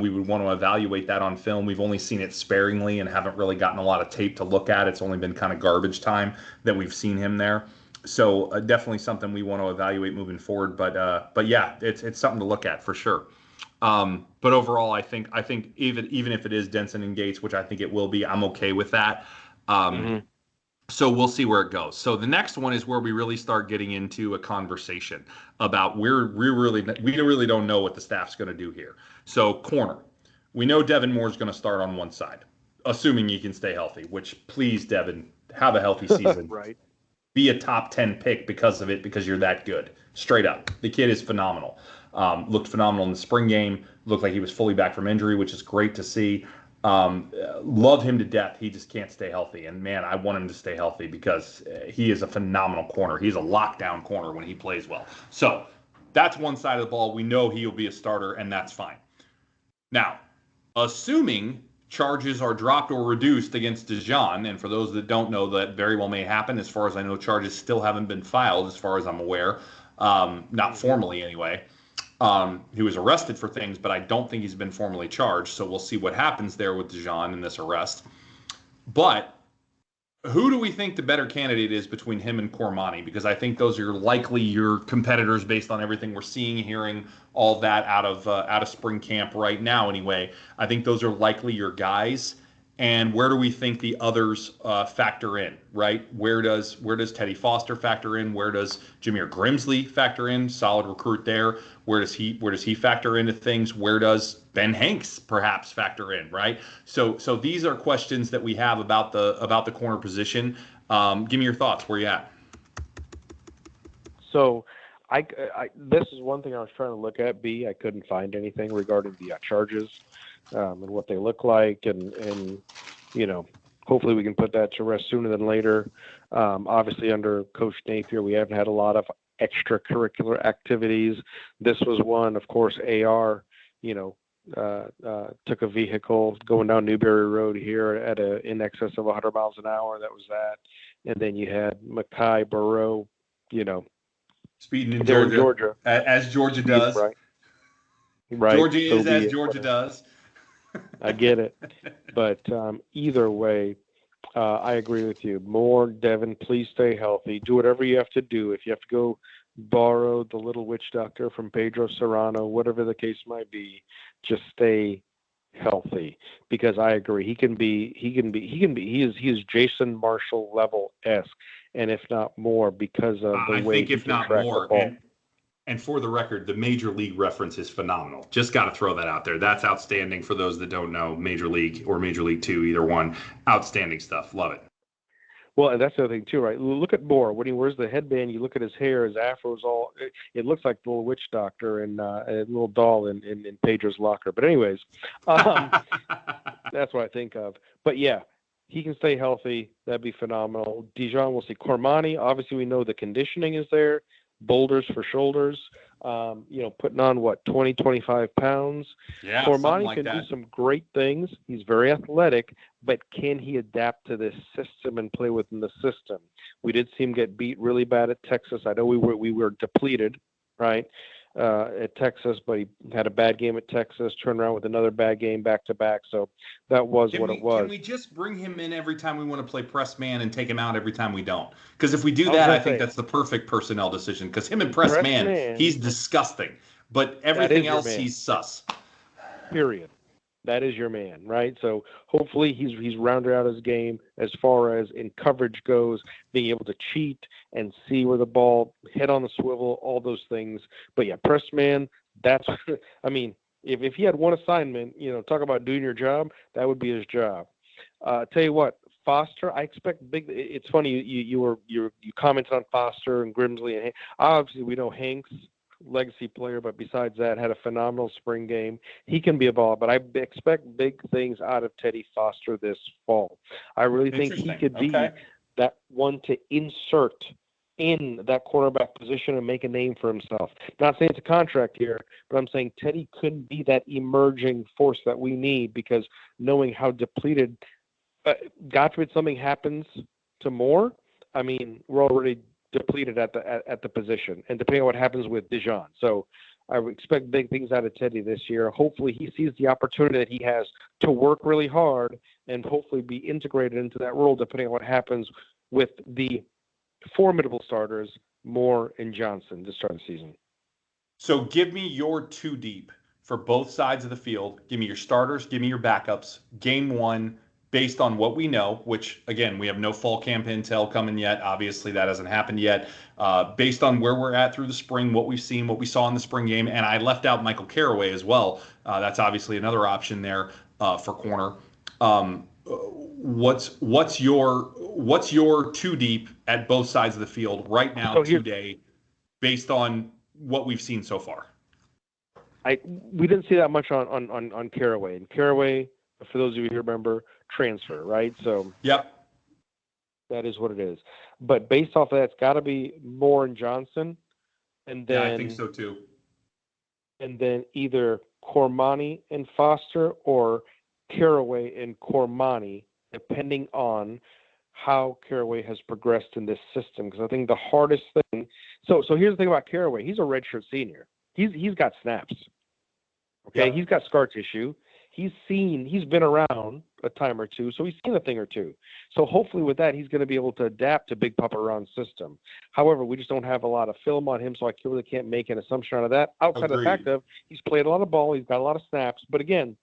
We would want to evaluate that on film. We've only seen it sparingly and haven't really gotten a lot of tape to look at. It's only been kind of garbage time that we've seen him there. So definitely something we want to evaluate moving forward. But yeah, it's something to look at for sure. But overall, I think even if it is Denson and Gates, which I think it will be, I'm okay with that. So we'll see where it goes. So the next one is where we really start getting into a conversation about we really don't know what the staff's going to do here. So corner, we know Devin Moore's going to start on one side, assuming he can stay healthy. Which, please, Devin, have a healthy season. Right. Be a top 10 pick because of it, because you're that good. Straight up, the kid is phenomenal. Looked phenomenal in the spring game. Looked like he was fully back from injury, which is great to see. Love him to death. He just can't stay healthy, and man, I want him to stay healthy because he is a phenomenal corner. He's a lockdown corner when he plays well. So that's one side of the ball. We know he'll be a starter, and that's fine. Now, assuming charges are dropped or reduced against Dijon. And for those that don't know, that very well may happen. As far as I know, charges still haven't been filed, as far as I'm aware, not Hmm. formally anyway. He was arrested for things, but I don't think he's been formally charged. So we'll see what happens there with Dijon in this arrest. But who do we think the better candidate is between him and Cormani? Because I think those are likely your competitors based on everything we're seeing, hearing, all that out of spring camp right now. Anyway, I think those are likely your guys. And where do we think the others factor in? Right? Where does Teddy Foster factor in? Where does Jameer Grimsley factor in? Solid recruit there. Where does he factor into things? Where does Ben Hanks perhaps factor in? Right? So these are questions that we have about the corner position. Give me your thoughts. Where you at? So, this is one thing I was trying to look at. I couldn't find anything regarding the charges and what they look like, and you know, hopefully we can put that to rest sooner than later. Obviously, under Coach Napier, we haven't had a lot of extracurricular activities. This was one, of course. AR, you know, took a vehicle going down Newberry Road here at in excess of 100 miles an hour. That was that. And then you had Mackay Burrow, you know, Speeding in there in Georgia, Georgia. as Georgia Speed, does. right? Right. Georgia So is be as it. Georgia Whatever. does. I get it. But either way, I agree with you. More, Devin, please stay healthy. Do whatever you have to do. If you have to go borrow the little witch doctor from Pedro Serrano, whatever the case might be, just stay healthy. Because I agree, he is Jason Marshall level esque, and if not more, because of the I way think he if can not track the more. ball. And for the record, the Major League reference is phenomenal. Just got to throw that out there. That's outstanding for those that don't know Major League or Major League Two, either one. Outstanding stuff. Love it. Well, and that's the other thing too, right? Look at Moore when he wears the headband. You look at his hair, his afro is all. It looks like the little witch doctor and a little doll in Pedro's locker. But anyways, um, that's what I think of. But yeah, he can stay healthy. That'd be phenomenal. Dijon, we'll see. Cormani, obviously, we know the conditioning is there. Boulders for shoulders. Putting on what 20, 25 pounds. Yeah, something Cormani like can do that. some great things. He's very athletic, but can he adapt to this system and play within the system? We did see him get beat really bad at Texas. I know we were depleted, right, at Texas, but he had a bad game at Texas, turned around with another bad game back to back. So that was Can what it we can was. we just bring him in every time we want to play press man and take him out every time we don't? Because if we do I was that, I gonna think say, that's the perfect personnel decision. Because him and press press man, man, he's disgusting. But that everything is your else, man. he's sus. Period. That is your man, right? So hopefully he's rounded out his game as far as in coverage goes, being able to cheat and see where the ball head on the swivel, all those things. But yeah, press man, that's I mean, if he had one assignment, talk about doing your job, that would be his job. Tell you what, Foster, I expect big. It's funny you commented on Foster and Grimsley and obviously we know Hanks legacy player, but besides that, had a phenomenal spring game. He can be a ball, but I expect big things out of Teddy Foster this fall. I really think he Interesting. could be Okay. that one to insert in that quarterback position and make a name for himself. Not saying it's a contract here, but I'm saying Teddy could be that emerging force that we need because knowing how depleted, God forbid something happens to Moore, I mean, we're already depleted at the position, and depending on what happens with Dijon. So I would expect big things out of Teddy this year. Hopefully he sees the opportunity that he has to work really hard and hopefully be integrated into that role depending on what happens with the formidable starters, Moore and Johnson, to start the season. So give me your two deep for both sides of the field. Give me your starters, give me your backups. Game one, based on what we know, which again, we have no fall camp intel coming yet. Obviously, that hasn't happened yet. Based on where we're at through the spring, what we've seen, what we saw in the spring game, and I left out Michael Caraway as well. That's obviously another option there for corner. What's your two deep at both sides of the field right now So here's today, based on what we've seen so far? we didn't see that much on Caraway. And Caraway, for those of you who remember, transfer, right? So Yep. that is what it is. But based off of that, it's got to be Moore and Johnson, and Yeah, I think then so too. either Cormani and Foster or Caraway and Cormani, depending on how Caraway has progressed in this system. Because I think the hardest thing. So here's the thing about Caraway. He's a redshirt senior. He's got snaps. Okay, Yep. he's got scar tissue. He's been around a time or two, so he's seen a thing or two. So hopefully with that, he's going to be able to adapt to Big Papa Ron's system. However, we just don't have a lot of film on him, so I really can't make an assumption out of that. Outside of the fact of he's played a lot of ball, he's got a lot of snaps. But again,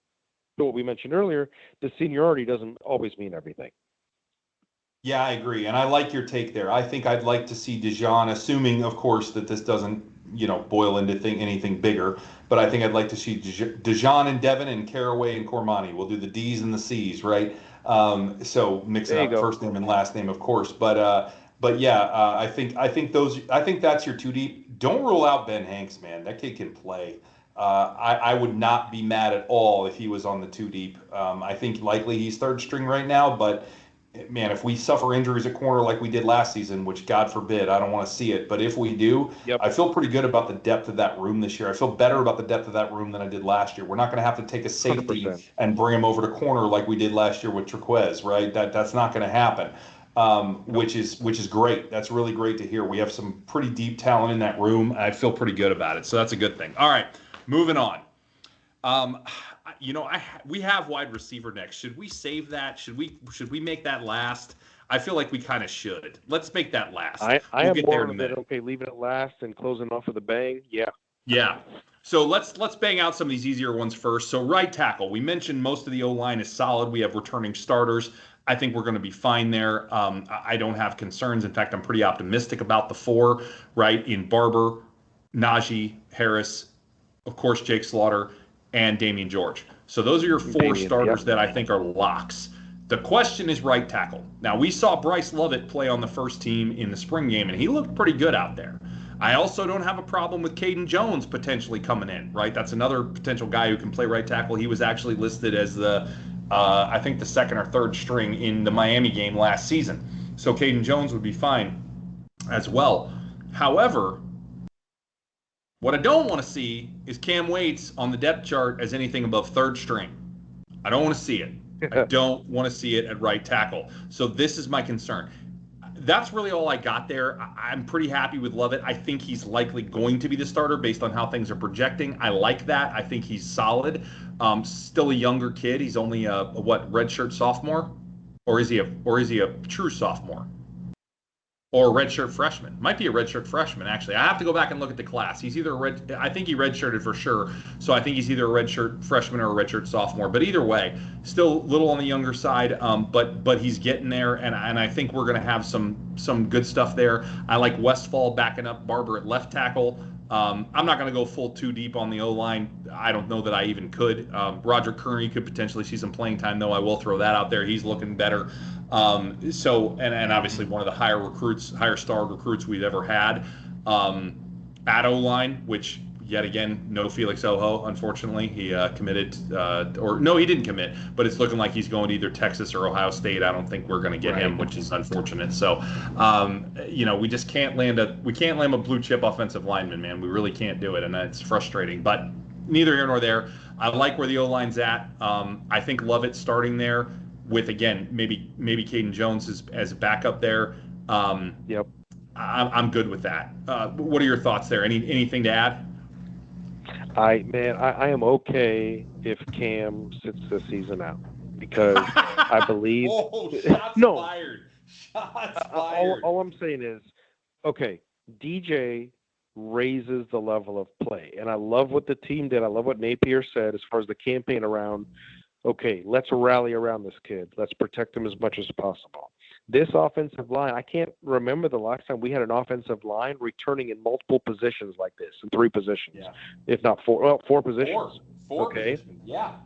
what we mentioned earlier, the seniority doesn't always mean everything. Yeah, I agree, and I like your take there. I think I'd like to see Dijon, assuming, of course, that this doesn't, boil into anything bigger. But I think I'd like to see Dijon and Devin and Caraway and Cormani. We'll do the D's and the C's, right? So mixing There you up go. first name and last name, of course. But yeah, I think that's your two deep. Don't rule out Ben Hanks, man. That kid can play. I would not be mad at all if he was on the two deep. I think likely he's third string right now, but man, if we suffer injuries at corner like we did last season, which God forbid, I don't want to see it, but if we do, Yep. I feel pretty good about the depth of that room this year. I feel better about the depth of that room than I did last year. We're not going to have to take a safety 100%. and bring him over to corner like we did last year with Triquez, right? That's not going to happen. Which is great. That's really great to hear. We have some pretty deep talent in that room. I feel pretty good about it, so that's a good thing. All right, moving on. Um, we have wide receiver next. Should we save that? Should we make that last? I feel like we kind of should. Let's make that last. I We'll am get more there in a of it. minute. Okay, leaving it last and closing off with a bang. Yeah. Yeah. So let's bang out some of these easier ones first. So right tackle, we mentioned most of the O line is solid. We have returning starters. I think we're going to be fine there. I don't have concerns. In fact, I'm pretty optimistic about the four. Right in Barber, Najee Harris, of course Jake Slaughter, and Damian George. So those are your four starters that I think are locks. The question is right tackle. Now, we saw Bryce Lovett play on the first team in the spring game, and he looked pretty good out there. I also don't have a problem with Caden Jones potentially coming in, right? That's another potential guy who can play right tackle. He was actually listed as I think the second or third string in the Miami game last season. So Caden Jones would be fine as well. However, what I don't want to see is Cam Waits on the depth chart as anything above third string. I don't want to see it. I don't want to see it at right tackle. So this is my concern. That's really all I got there. I'm pretty happy with Lovett. I think he's likely going to be the starter based on how things are projecting. I like that. I think he's solid. Still a younger kid. He's only a redshirt sophomore, or is he a true sophomore? Or a redshirt freshman. Might be a redshirt freshman, actually. I have to go back and look at the class. He's either I think he redshirted for sure. So I think he's either a redshirt freshman or a redshirt sophomore. But either way, still a little on the younger side. But he's getting there, and I think we're going to have some good stuff there. I like Westfall backing up Barber at left tackle. I'm not going to go full too deep on the O-line. I don't know that I even could. Roger Kearney could potentially see some playing time, though. I will throw that out there. He's looking better. And obviously one of the higher star recruits we've ever had. At O-line, which yet again, no Felix Ojo, unfortunately. He committed, or no, he didn't commit, but it's looking like he's going to either Texas or Ohio State. I don't think we're going to get him, which is unfortunate. So, we just can't land a blue chip offensive lineman, man. We really can't do it, and it's frustrating. But neither here nor there. I like where the O-line's at. I think Lovett starting there with, again, maybe Caden Jones as a backup there. Yep. I'm good with that. What are your thoughts there? Anything to add? I am okay if Cam sits the season out because I believe. Shots fired. Shots fired. All I'm saying is, okay, DJ raises the level of play, and I love what the team did. I love what Napier said as far as the campaign around. Okay, let's rally around this kid. Let's protect him as much as possible. This offensive line, I can't remember the last time we had an offensive line returning in multiple positions like this, in 3 positions, if not 4. Well, 4 positions. Four okay. Positions. Yeah.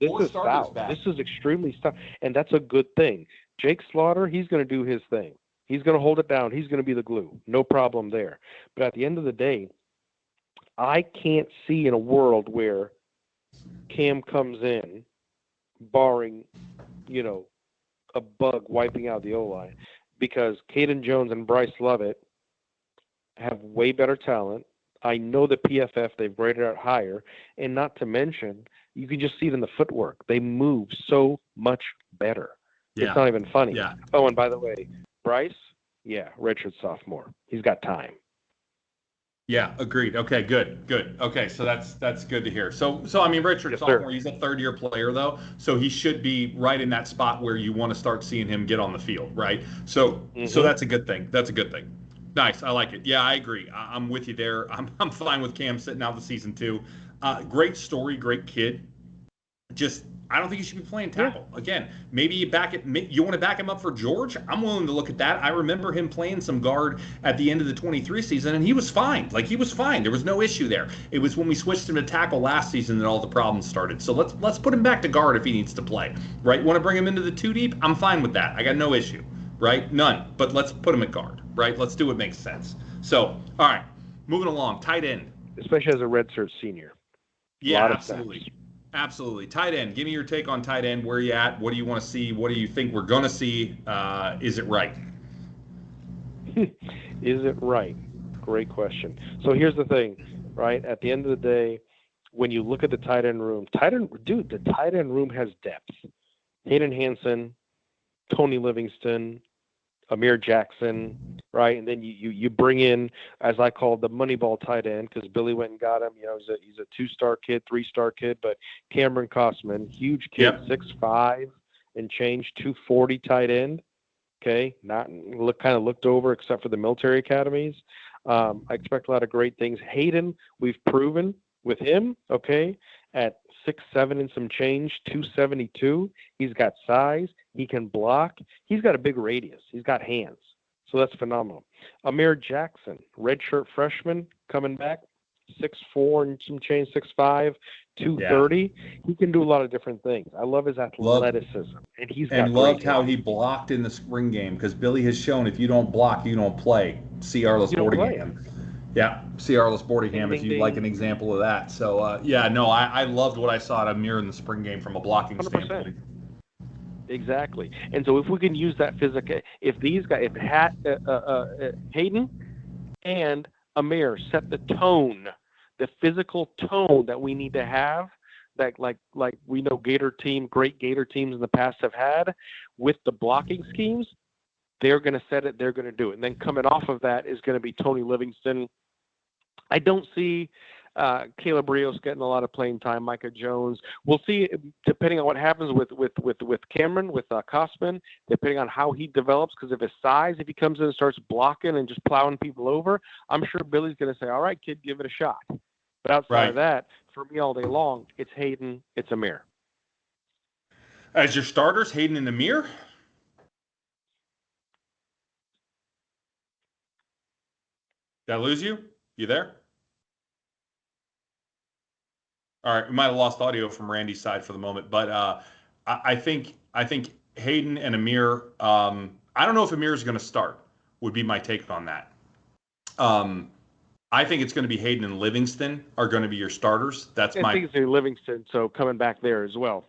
This is stout. This is extremely stout, and that's a good thing. Jake Slaughter, he's going to do his thing. He's going to hold it down. He's going to be the glue. No problem there. But at the end of the day, I can't see in a world where Cam comes in, barring, a bug wiping out the O-line, because Caden Jones and Bryce Lovett have way better talent. I know the PFF, they've graded out higher. And not to mention, you can just see it in the footwork. They move so much better. It's Yeah. not even funny. Yeah. Oh, and by the way, Bryce, yeah, redshirt sophomore. He's got time. Yeah, agreed. Okay, good. Okay, so that's good to hear. So I mean, Richard Yes, sophomore, sir. he's a third-year player though, so he should be right in that spot where you want to start seeing him get on the field, right? So Mm-hmm. that's a good thing. That's a good thing. Nice, I like it. Yeah, I agree. I'm with you there. I'm fine with Cam sitting out the season too. Great story, great kid. Just I don't think you should be playing Yeah. tackle again. Maybe you back it. You want to back him up for George? I'm willing to look at that. I remember him playing some guard at the end of the 23 season, and he was fine. Like he was fine. There was no issue there. It was when we switched him to tackle last season that all the problems started. So let's put him back to guard if he needs to play. Right? Want to bring him into the two deep? I'm fine with that. I got no issue. Right? None. But let's put him at guard. Right? Let's do what makes sense. So all right, moving along. Tight end. Especially as a redshirt senior. Yeah, absolutely. Absolutely. Tight end. Give me your take on tight end. Where are you at? What do you want to see? What do you think we're going to see? Is it right? Is it right? Great question. So here's the thing, right? At the end of the day, when you look at the tight end room, the tight end room has depth. Hayden Hansen, Tony Livingston, Amir Jackson, right? And then you bring in, as I call the Moneyball tight end, because Billy went and got him. You know, he's a 2-star kid, 3-star kid, but Cameron Costman, huge kid, Yep. 6'5" and change, 240 tight end. Okay, not kind of looked over except for the military academies. I expect a lot of great things. Hayden, we've proven with him, okay, at 6'7" and some change, 272. He's got size. He can block. He's got a big radius. He's got hands. So that's phenomenal. Amir Jackson, redshirt freshman, coming back, 6'4" and some change, 6'5", 230. Yeah. He can do a lot of different things. I love his athleticism. And he's got loved how he blocked in the spring game, because Billy has shown if you don't block, you don't play. See Arliss Boardingham. Yeah, see Arliss Boardingham if you'd like an example of that. So, I loved what I saw at Amir in the spring game from a blocking 100%. Standpoint. Exactly. And so if we can use that physical, if these guys, Hayden and Amir set the tone, the physical tone that we need to have, that like we know great Gator teams in the past have had with the blocking schemes, they're going to set it, they're going to do it. And then coming off of that is going to be Tony Livingston. I don't see Caleb Rios getting a lot of playing time, Micah Jones. We'll see, depending on what happens with Cameron, with Costman, depending on how he develops, because of his size, if he comes in and starts blocking and just plowing people over, I'm sure Billy's going to say, all right, kid, give it a shot. But outside of that, for me all day long, it's Hayden, it's Amir. As your starters, Hayden and Amir? Did I lose you? You there? All right, we might have lost audio from Randy's side for the moment, but I think Hayden and Amir. I don't know if Amir is going to start. Would be my take on that. I think it's going to be Hayden and Livingston are going to be your starters. I think it's Livingston, so coming back there as well.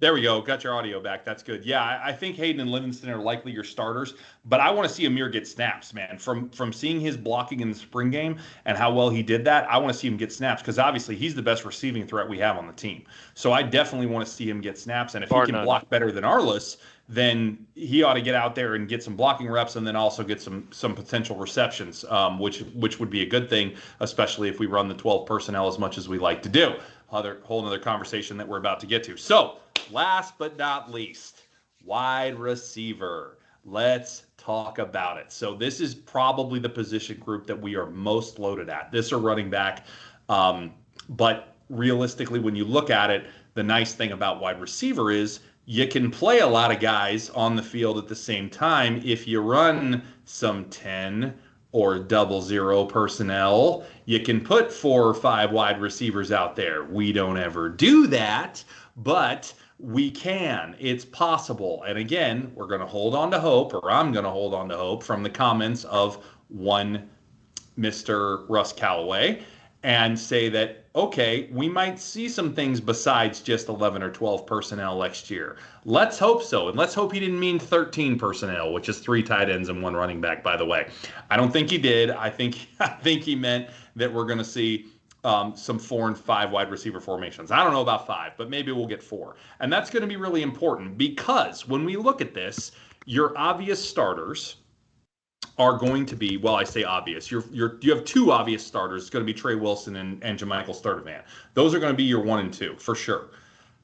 There we go. Got your audio back. That's good. Yeah, I think Hayden and Livingston are likely your starters, but I want to see Amir get snaps, man. From seeing his blocking in the spring game and how well he did that, I want to see him get snaps, because obviously he's the best receiving threat we have on the team. So I definitely want to see him get snaps, and if he can block better than Arliss, then he ought to get out there and get some blocking reps, and then also get some potential receptions, which would be a good thing, especially if we run the 12 personnel as much as we like to do. Whole other conversation that we're about to get to. So, last but not least, wide receiver. Let's talk about it. So this is probably the position group that we are most loaded at. This or running back. But realistically, when you look at it, the nice thing about wide receiver is you can play a lot of guys on the field at the same time if you run some 10 or 00 personnel. You can put 4 or 5 wide receivers out there. We don't ever do that, but we can. It's possible. And again, we're going to hold on to hope, or I'm going to hold on to hope, from the comments of one Mr. Russ Callaway, and say that, okay, we might see some things besides just 11 or 12 personnel next year. Let's hope so. And let's hope he didn't mean 13 personnel, which is 3 tight ends and 1 running back, by the way. I don't think he did. I think he meant that we're going to see some 4 and 5 wide receiver formations. I don't know about 5, but maybe we'll get 4. And that's going to be really important because when we look at this, your obvious starters are going to be, well, I say obvious. You have 2 obvious starters. It's going to be Trey Wilson and Jermichael Sturdivant. Those are going to be your 1 and 2 for sure.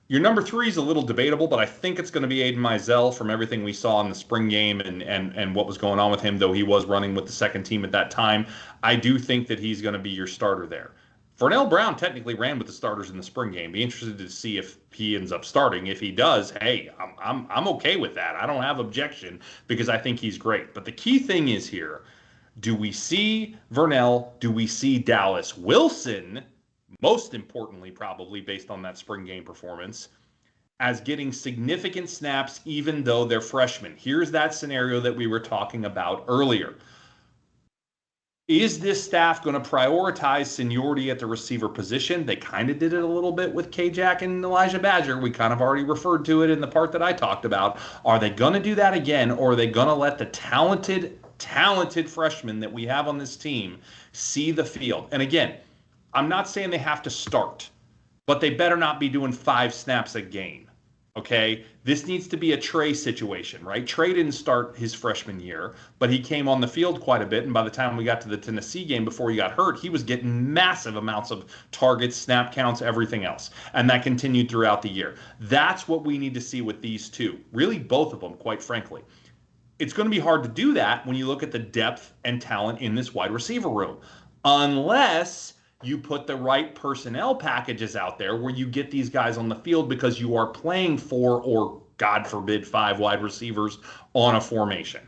Your number 3 is a little debatable, but I think it's going to be Aiden Mizell from everything we saw in the spring game and what was going on with him, though he was running with the second team at that time. I do think that he's going to be your starter there. Vernell Brown technically ran with the starters in the spring game. Be interested to see if he ends up starting. If he does, hey, I'm okay with that. I don't have objection because I think he's great. But the key thing is here, do we see Vernell? Do we see Dallas Wilson? Most importantly, probably based on that spring game performance, as getting significant snaps even though they're freshmen. Here's that scenario that we were talking about earlier. Is this staff going to prioritize seniority at the receiver position? They kind of did it a little bit with K-Jack and Elijah Badger. We kind of already referred to it in the part that I talked about. Are they going to do that again, or are they going to let the talented freshmen that we have on this team see the field? And again, I'm not saying they have to start, but they better not be doing 5 snaps a game. Okay, this needs to be a Trey situation, right? Trey didn't start his freshman year, but he came on the field quite a bit. And by the time we got to the Tennessee game before he got hurt, he was getting massive amounts of targets, snap counts, everything else. And that continued throughout the year. That's what we need to see with these 2, really both of them, quite frankly. It's going to be hard to do that when you look at the depth and talent in this wide receiver room, unless you put the right personnel packages out there where you get these guys on the field because you are playing 4 or, God forbid, 5 wide receivers on a formation.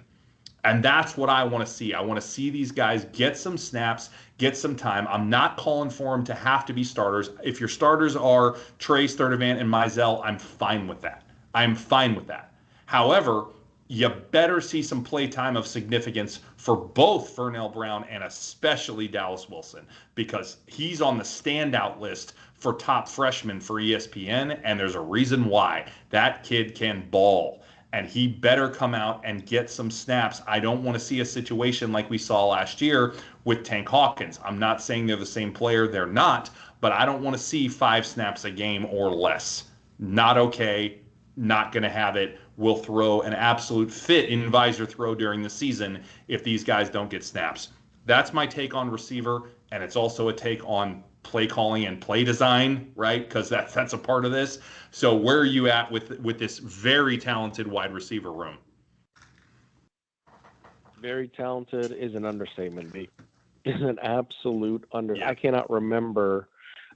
And that's what I want to see. I want to see these guys get some snaps, get some time. I'm not calling for them to have to be starters. If your starters are Trey, Sturdivant, and Mizell, I'm fine with that. I'm fine with that. However, you better see some play time of significance for both Vernell Brown and especially Dallas Wilson, because he's on the standout list for top freshmen for ESPN, and there's a reason why. That kid can ball, and he better come out and get some snaps. I don't want to see a situation like we saw last year with Tank Hawkins. I'm not saying they're the same player. They're not, but I don't want to see 5 snaps a game or less. Not okay. Not going to have it. Will throw an absolute fit in visor throw during the season if these guys don't get snaps. That's my take on receiver, and it's also a take on play calling and play design, right? Because that's a part of this. So where are you at with this very talented wide receiver room? Very talented is an understatement, B. Is an absolute Yeah. I cannot remember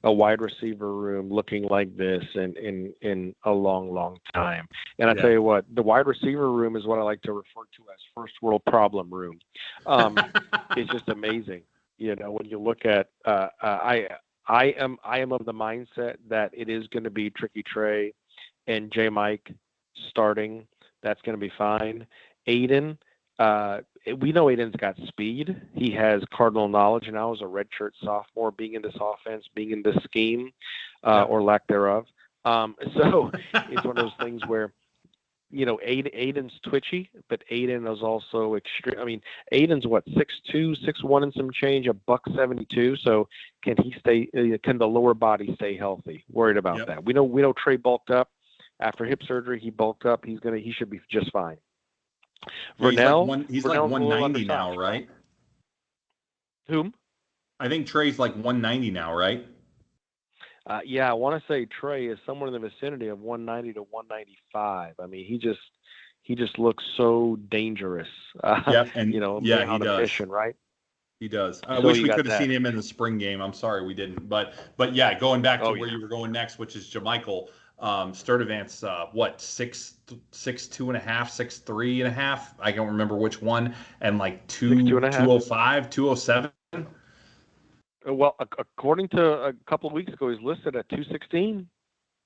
a wide receiver room looking like this in a long time. And I tell you what, the wide receiver room is what I like to refer to as first world problem room. It's just amazing. You know, when you look at, I am of the mindset that it is going to be Tricky Trey and J Mike starting. That's going to be fine. Aiden, we know Aiden's got speed. He has cardinal knowledge now as a redshirt sophomore, being in this offense, being in this scheme, or lack thereof. So it's one of those things where, you know, Aiden's twitchy, but Aiden is also extreme. I mean, Aiden's what, 6'2", 6'1", and some change, $172. So can he stay? Can the lower body stay healthy? Worried about that. We know Trey bulked up after hip surgery. He bulked up. He should be just fine. Vernell, he's like 190 now, right? Whom? I think Trey's like 190 now, right? Yeah, I want to say Trey is somewhere in the vicinity of 190 to 195. I mean, he just looks so dangerous. And you know, he does. Mission, right? He does. I wish we could have seen him in the spring game. I'm sorry we didn't. But yeah, going back to where you were going next, which is Jermichael Sturdivant's what 6'2.5", 6'3.5". I don't remember which one, and like 205, 207. Well, according to a couple of weeks ago, he's listed at 216.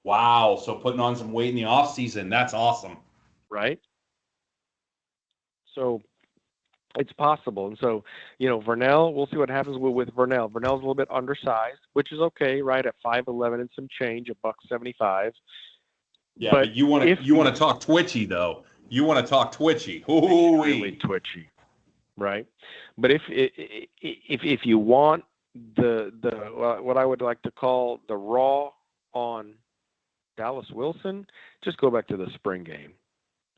Wow! So putting on some weight in the off season, that's awesome, right? So It's possible. And so, Vernell, we'll see what happens with Vernell. Vernell's a little bit undersized, which is okay, right? At 5'11" and some change, a buck 75. Yeah, But but you want to talk twitchy though. You want to talk twitchy. extremely Hoo-wee. twitchy, right? But if you want the what I would like to call the raw on Dallas Wilson, just go back to the spring game.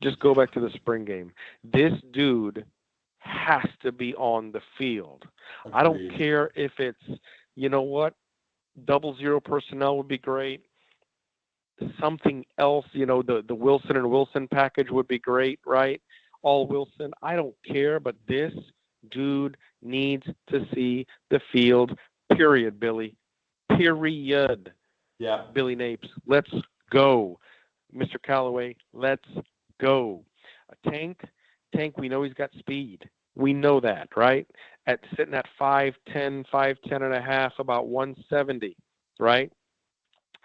Just go back to the spring game. This dude has to be on the field. I don't Agreed. care if it's, you know what, 00 personnel would be great. Something else, the Wilson and Wilson package would be great, right? All Wilson. I don't care, but this dude needs to see the field, period, Billy. Period. Yeah. Billy Napes. Let's go. Mr. Callaway, let's go. A tank, we know he's got speed. We know that, right? Sitting at 5'10", 5'10 and a half, about 170, right?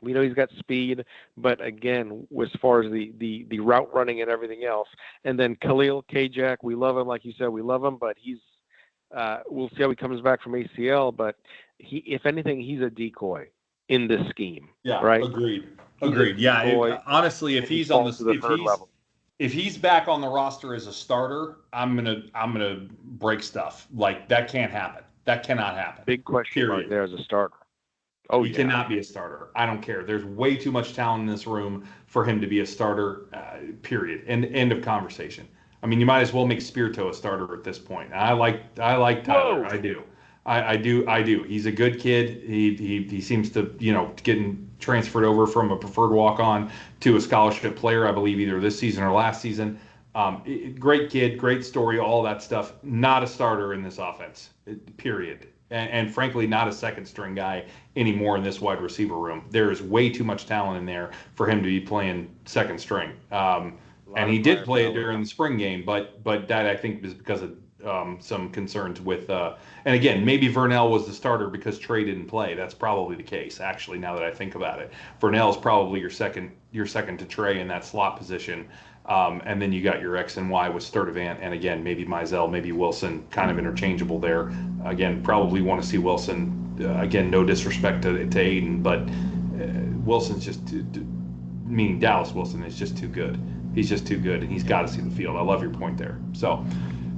We know he's got speed, but again, as far as the route running and everything else, and then Khalil Kajak, we love him, like you said, we love him, but we'll see how he comes back from ACL. But if anything, he's a decoy in this scheme, Yeah. right? Agreed. Yeah. Honestly, if he's on the third level, if he's back on the roster as a starter, I'm gonna break stuff. Like that can't happen. That cannot happen. Big question mark there as a starter. Oh, he cannot be a starter. I don't care. There's way too much talent in this room for him to be a starter. Period. End of conversation. I mean, you might as well make Spirito a starter at this point. I like Tyler. Whoa. I do. He's a good kid. He seems to getting transferred over from a preferred walk on to a scholarship player. I believe either this season or last season. Great kid, great story, all that stuff. Not a starter in this offense. Period. And frankly, not a second string guy anymore in this wide receiver room. There is way too much talent in there for him to be playing second string. And he did play it during the spring game, but that I think is because of some concerns with. And again, maybe Vernell was the starter because Trey didn't play. That's probably the case. Actually, now that I think about it, Vernell is probably your second to Trey in that slot position. And then you got your X and Y with Sturdivant, and again, maybe Mizell, maybe Wilson, kind of interchangeable there. Again, probably want to see Wilson. Again, no disrespect to Aiden, but Wilson's just meaning Dallas Wilson is just too good. He's just too good, and he's got to see the field. I love your point there. So,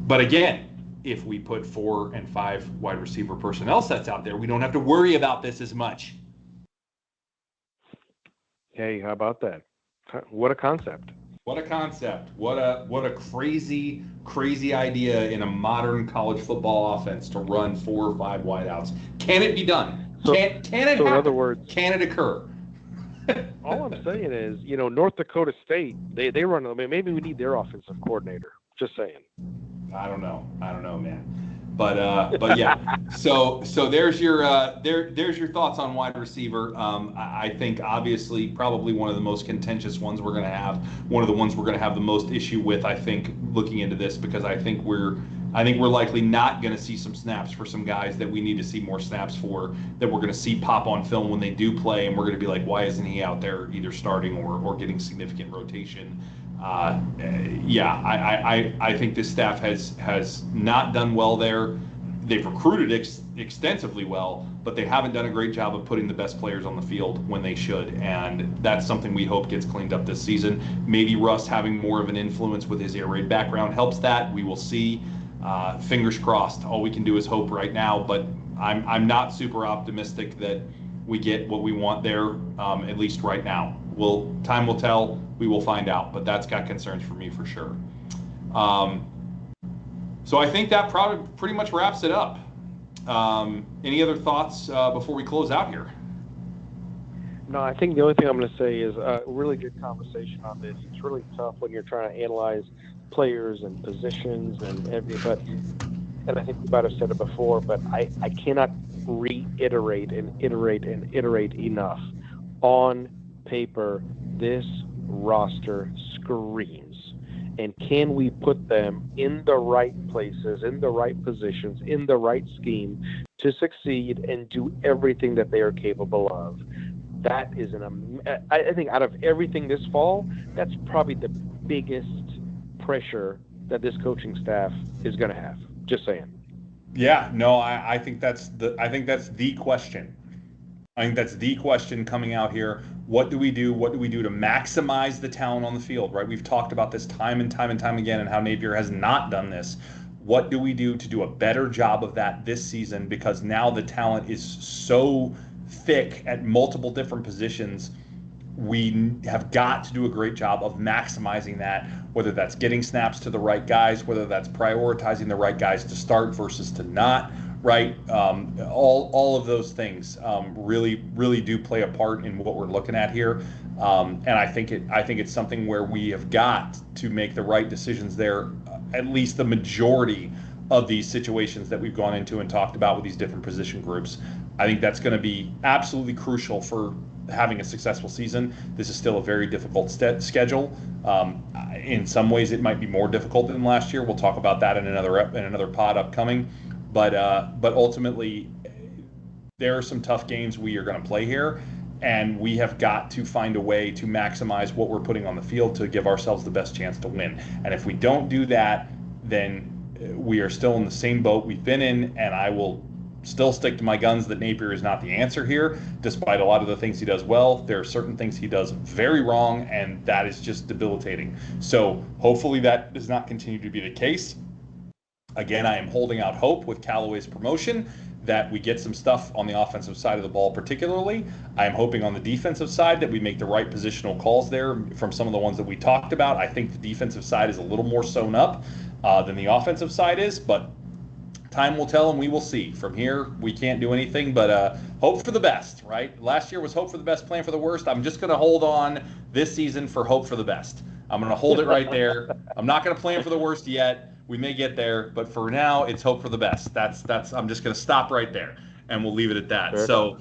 but again, if we put 4 and 5 wide receiver personnel sets out there, we don't have to worry about this as much. Hey, how about that? What a concept. What a concept. What a crazy idea in a modern college football offense to run 4 or 5 wideouts. Can it be done? Can it happen? In other words, can it occur? All I'm saying is, North Dakota State, they run. I mean, maybe we need their offensive coordinator. Just saying. I don't know, man. But yeah. So there's your there's your thoughts on wide receiver. I think obviously probably one of the most contentious ones we're going to have. One of the ones we're going to have the most issue with. I think looking into this because I think we're likely not going to see some snaps for some guys that we need to see more snaps for. That we're going to see pop on film when they do play, and we're going to be like, why isn't he out there either starting or getting significant rotation? I think this staff has not done well there. They've recruited extensively well, but they haven't done a great job of putting the best players on the field when they should, and that's something we hope gets cleaned up this season. Maybe Russ having more of an influence with his air raid background helps that. We will see. Fingers crossed. All we can do is hope right now, but I'm not super optimistic that we get what we want there, at least right now. Time will tell. We will find out, but that's got concerns for me for sure. So I think that probably pretty much wraps it up. Any other thoughts before we close out here? No, I think the only thing I'm going to say is a really good conversation on this. It's really tough when you're trying to analyze players and positions and everything, and I think we might have said it before, but I cannot reiterate and iterate enough. On paper, this roster screams. And can we put them in the right places, in the right positions, in the right scheme to succeed and do everything that they are capable of? That is I think out of everything this fall, that's probably the biggest pressure that this coaching staff is going to have. Just saying. Yeah, no, I think that's the question. I think that's the question coming out here. What do we do? What do we do to maximize the talent on the field, right? We've talked about this time and time and time again and how Napier has not done this. What do we do to do a better job of that this season? Because now the talent is so thick at multiple different positions. We have got to do a great job of maximizing that, whether that's getting snaps to the right guys, whether that's prioritizing the right guys to start versus to not, right? All of those things really do play a part in what we're looking at here, and I think it's something where we have got to make the right decisions there. At least the majority of these situations that we've gone into and talked about with these different position groups, I think that's going to be absolutely crucial for having a successful season. This is still a very difficult schedule. In some ways, it might be more difficult than last year. We'll talk about that in another pod upcoming. But ultimately, there are some tough games we are going to play here, and we have got to find a way to maximize what we're putting on the field to give ourselves the best chance to win. And if we don't do that, then we are still in the same boat we've been in, and I will still stick to my guns that Napier is not the answer here, despite a lot of the things he does well. There are certain things he does very wrong, and that is just debilitating. So hopefully that does not continue to be the case. Again, I am holding out hope with Callaway's promotion that we get some stuff on the offensive side of the ball particularly. I am hoping on the defensive side that we make the right positional calls there from some of the ones that we talked about. I think the defensive side is a little more sewn up than the offensive side is, but time will tell and we will see. From here, we can't do anything but hope for the best, right? Last year was hope for the best, plan for the worst. I'm just going to hold on this season for hope for the best. I'm going to hold it right there. I'm not going to plan for the worst yet. We may get there, but for now, it's hope for the best. That's. I'm just going to stop right there, and we'll leave it at that. Fair So,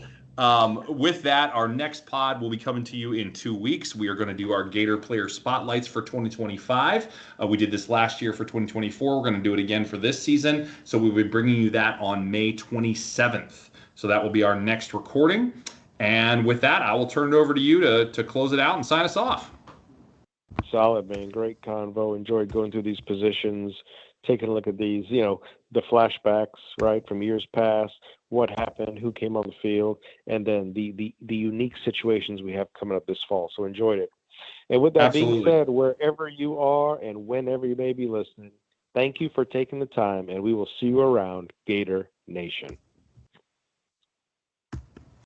with that, our next pod will be coming to you in 2 weeks. We are going to do our Gator Player Spotlights for 2025. We did this last year for 2024. We're going to do it again for this season. So we'll be bringing you that on May 27th. So that will be our next recording. And with that, I will turn it over to you to close it out and sign us off. Solid, man. Great convo. Enjoyed going through these positions, taking a look at these, the flashbacks, right, from years past, what happened, who came on the field, and then the unique situations we have coming up this fall. So enjoyed it. And with that being said, wherever you are and whenever you may be listening, thank you for taking the time, and we will see you around Gator Nation.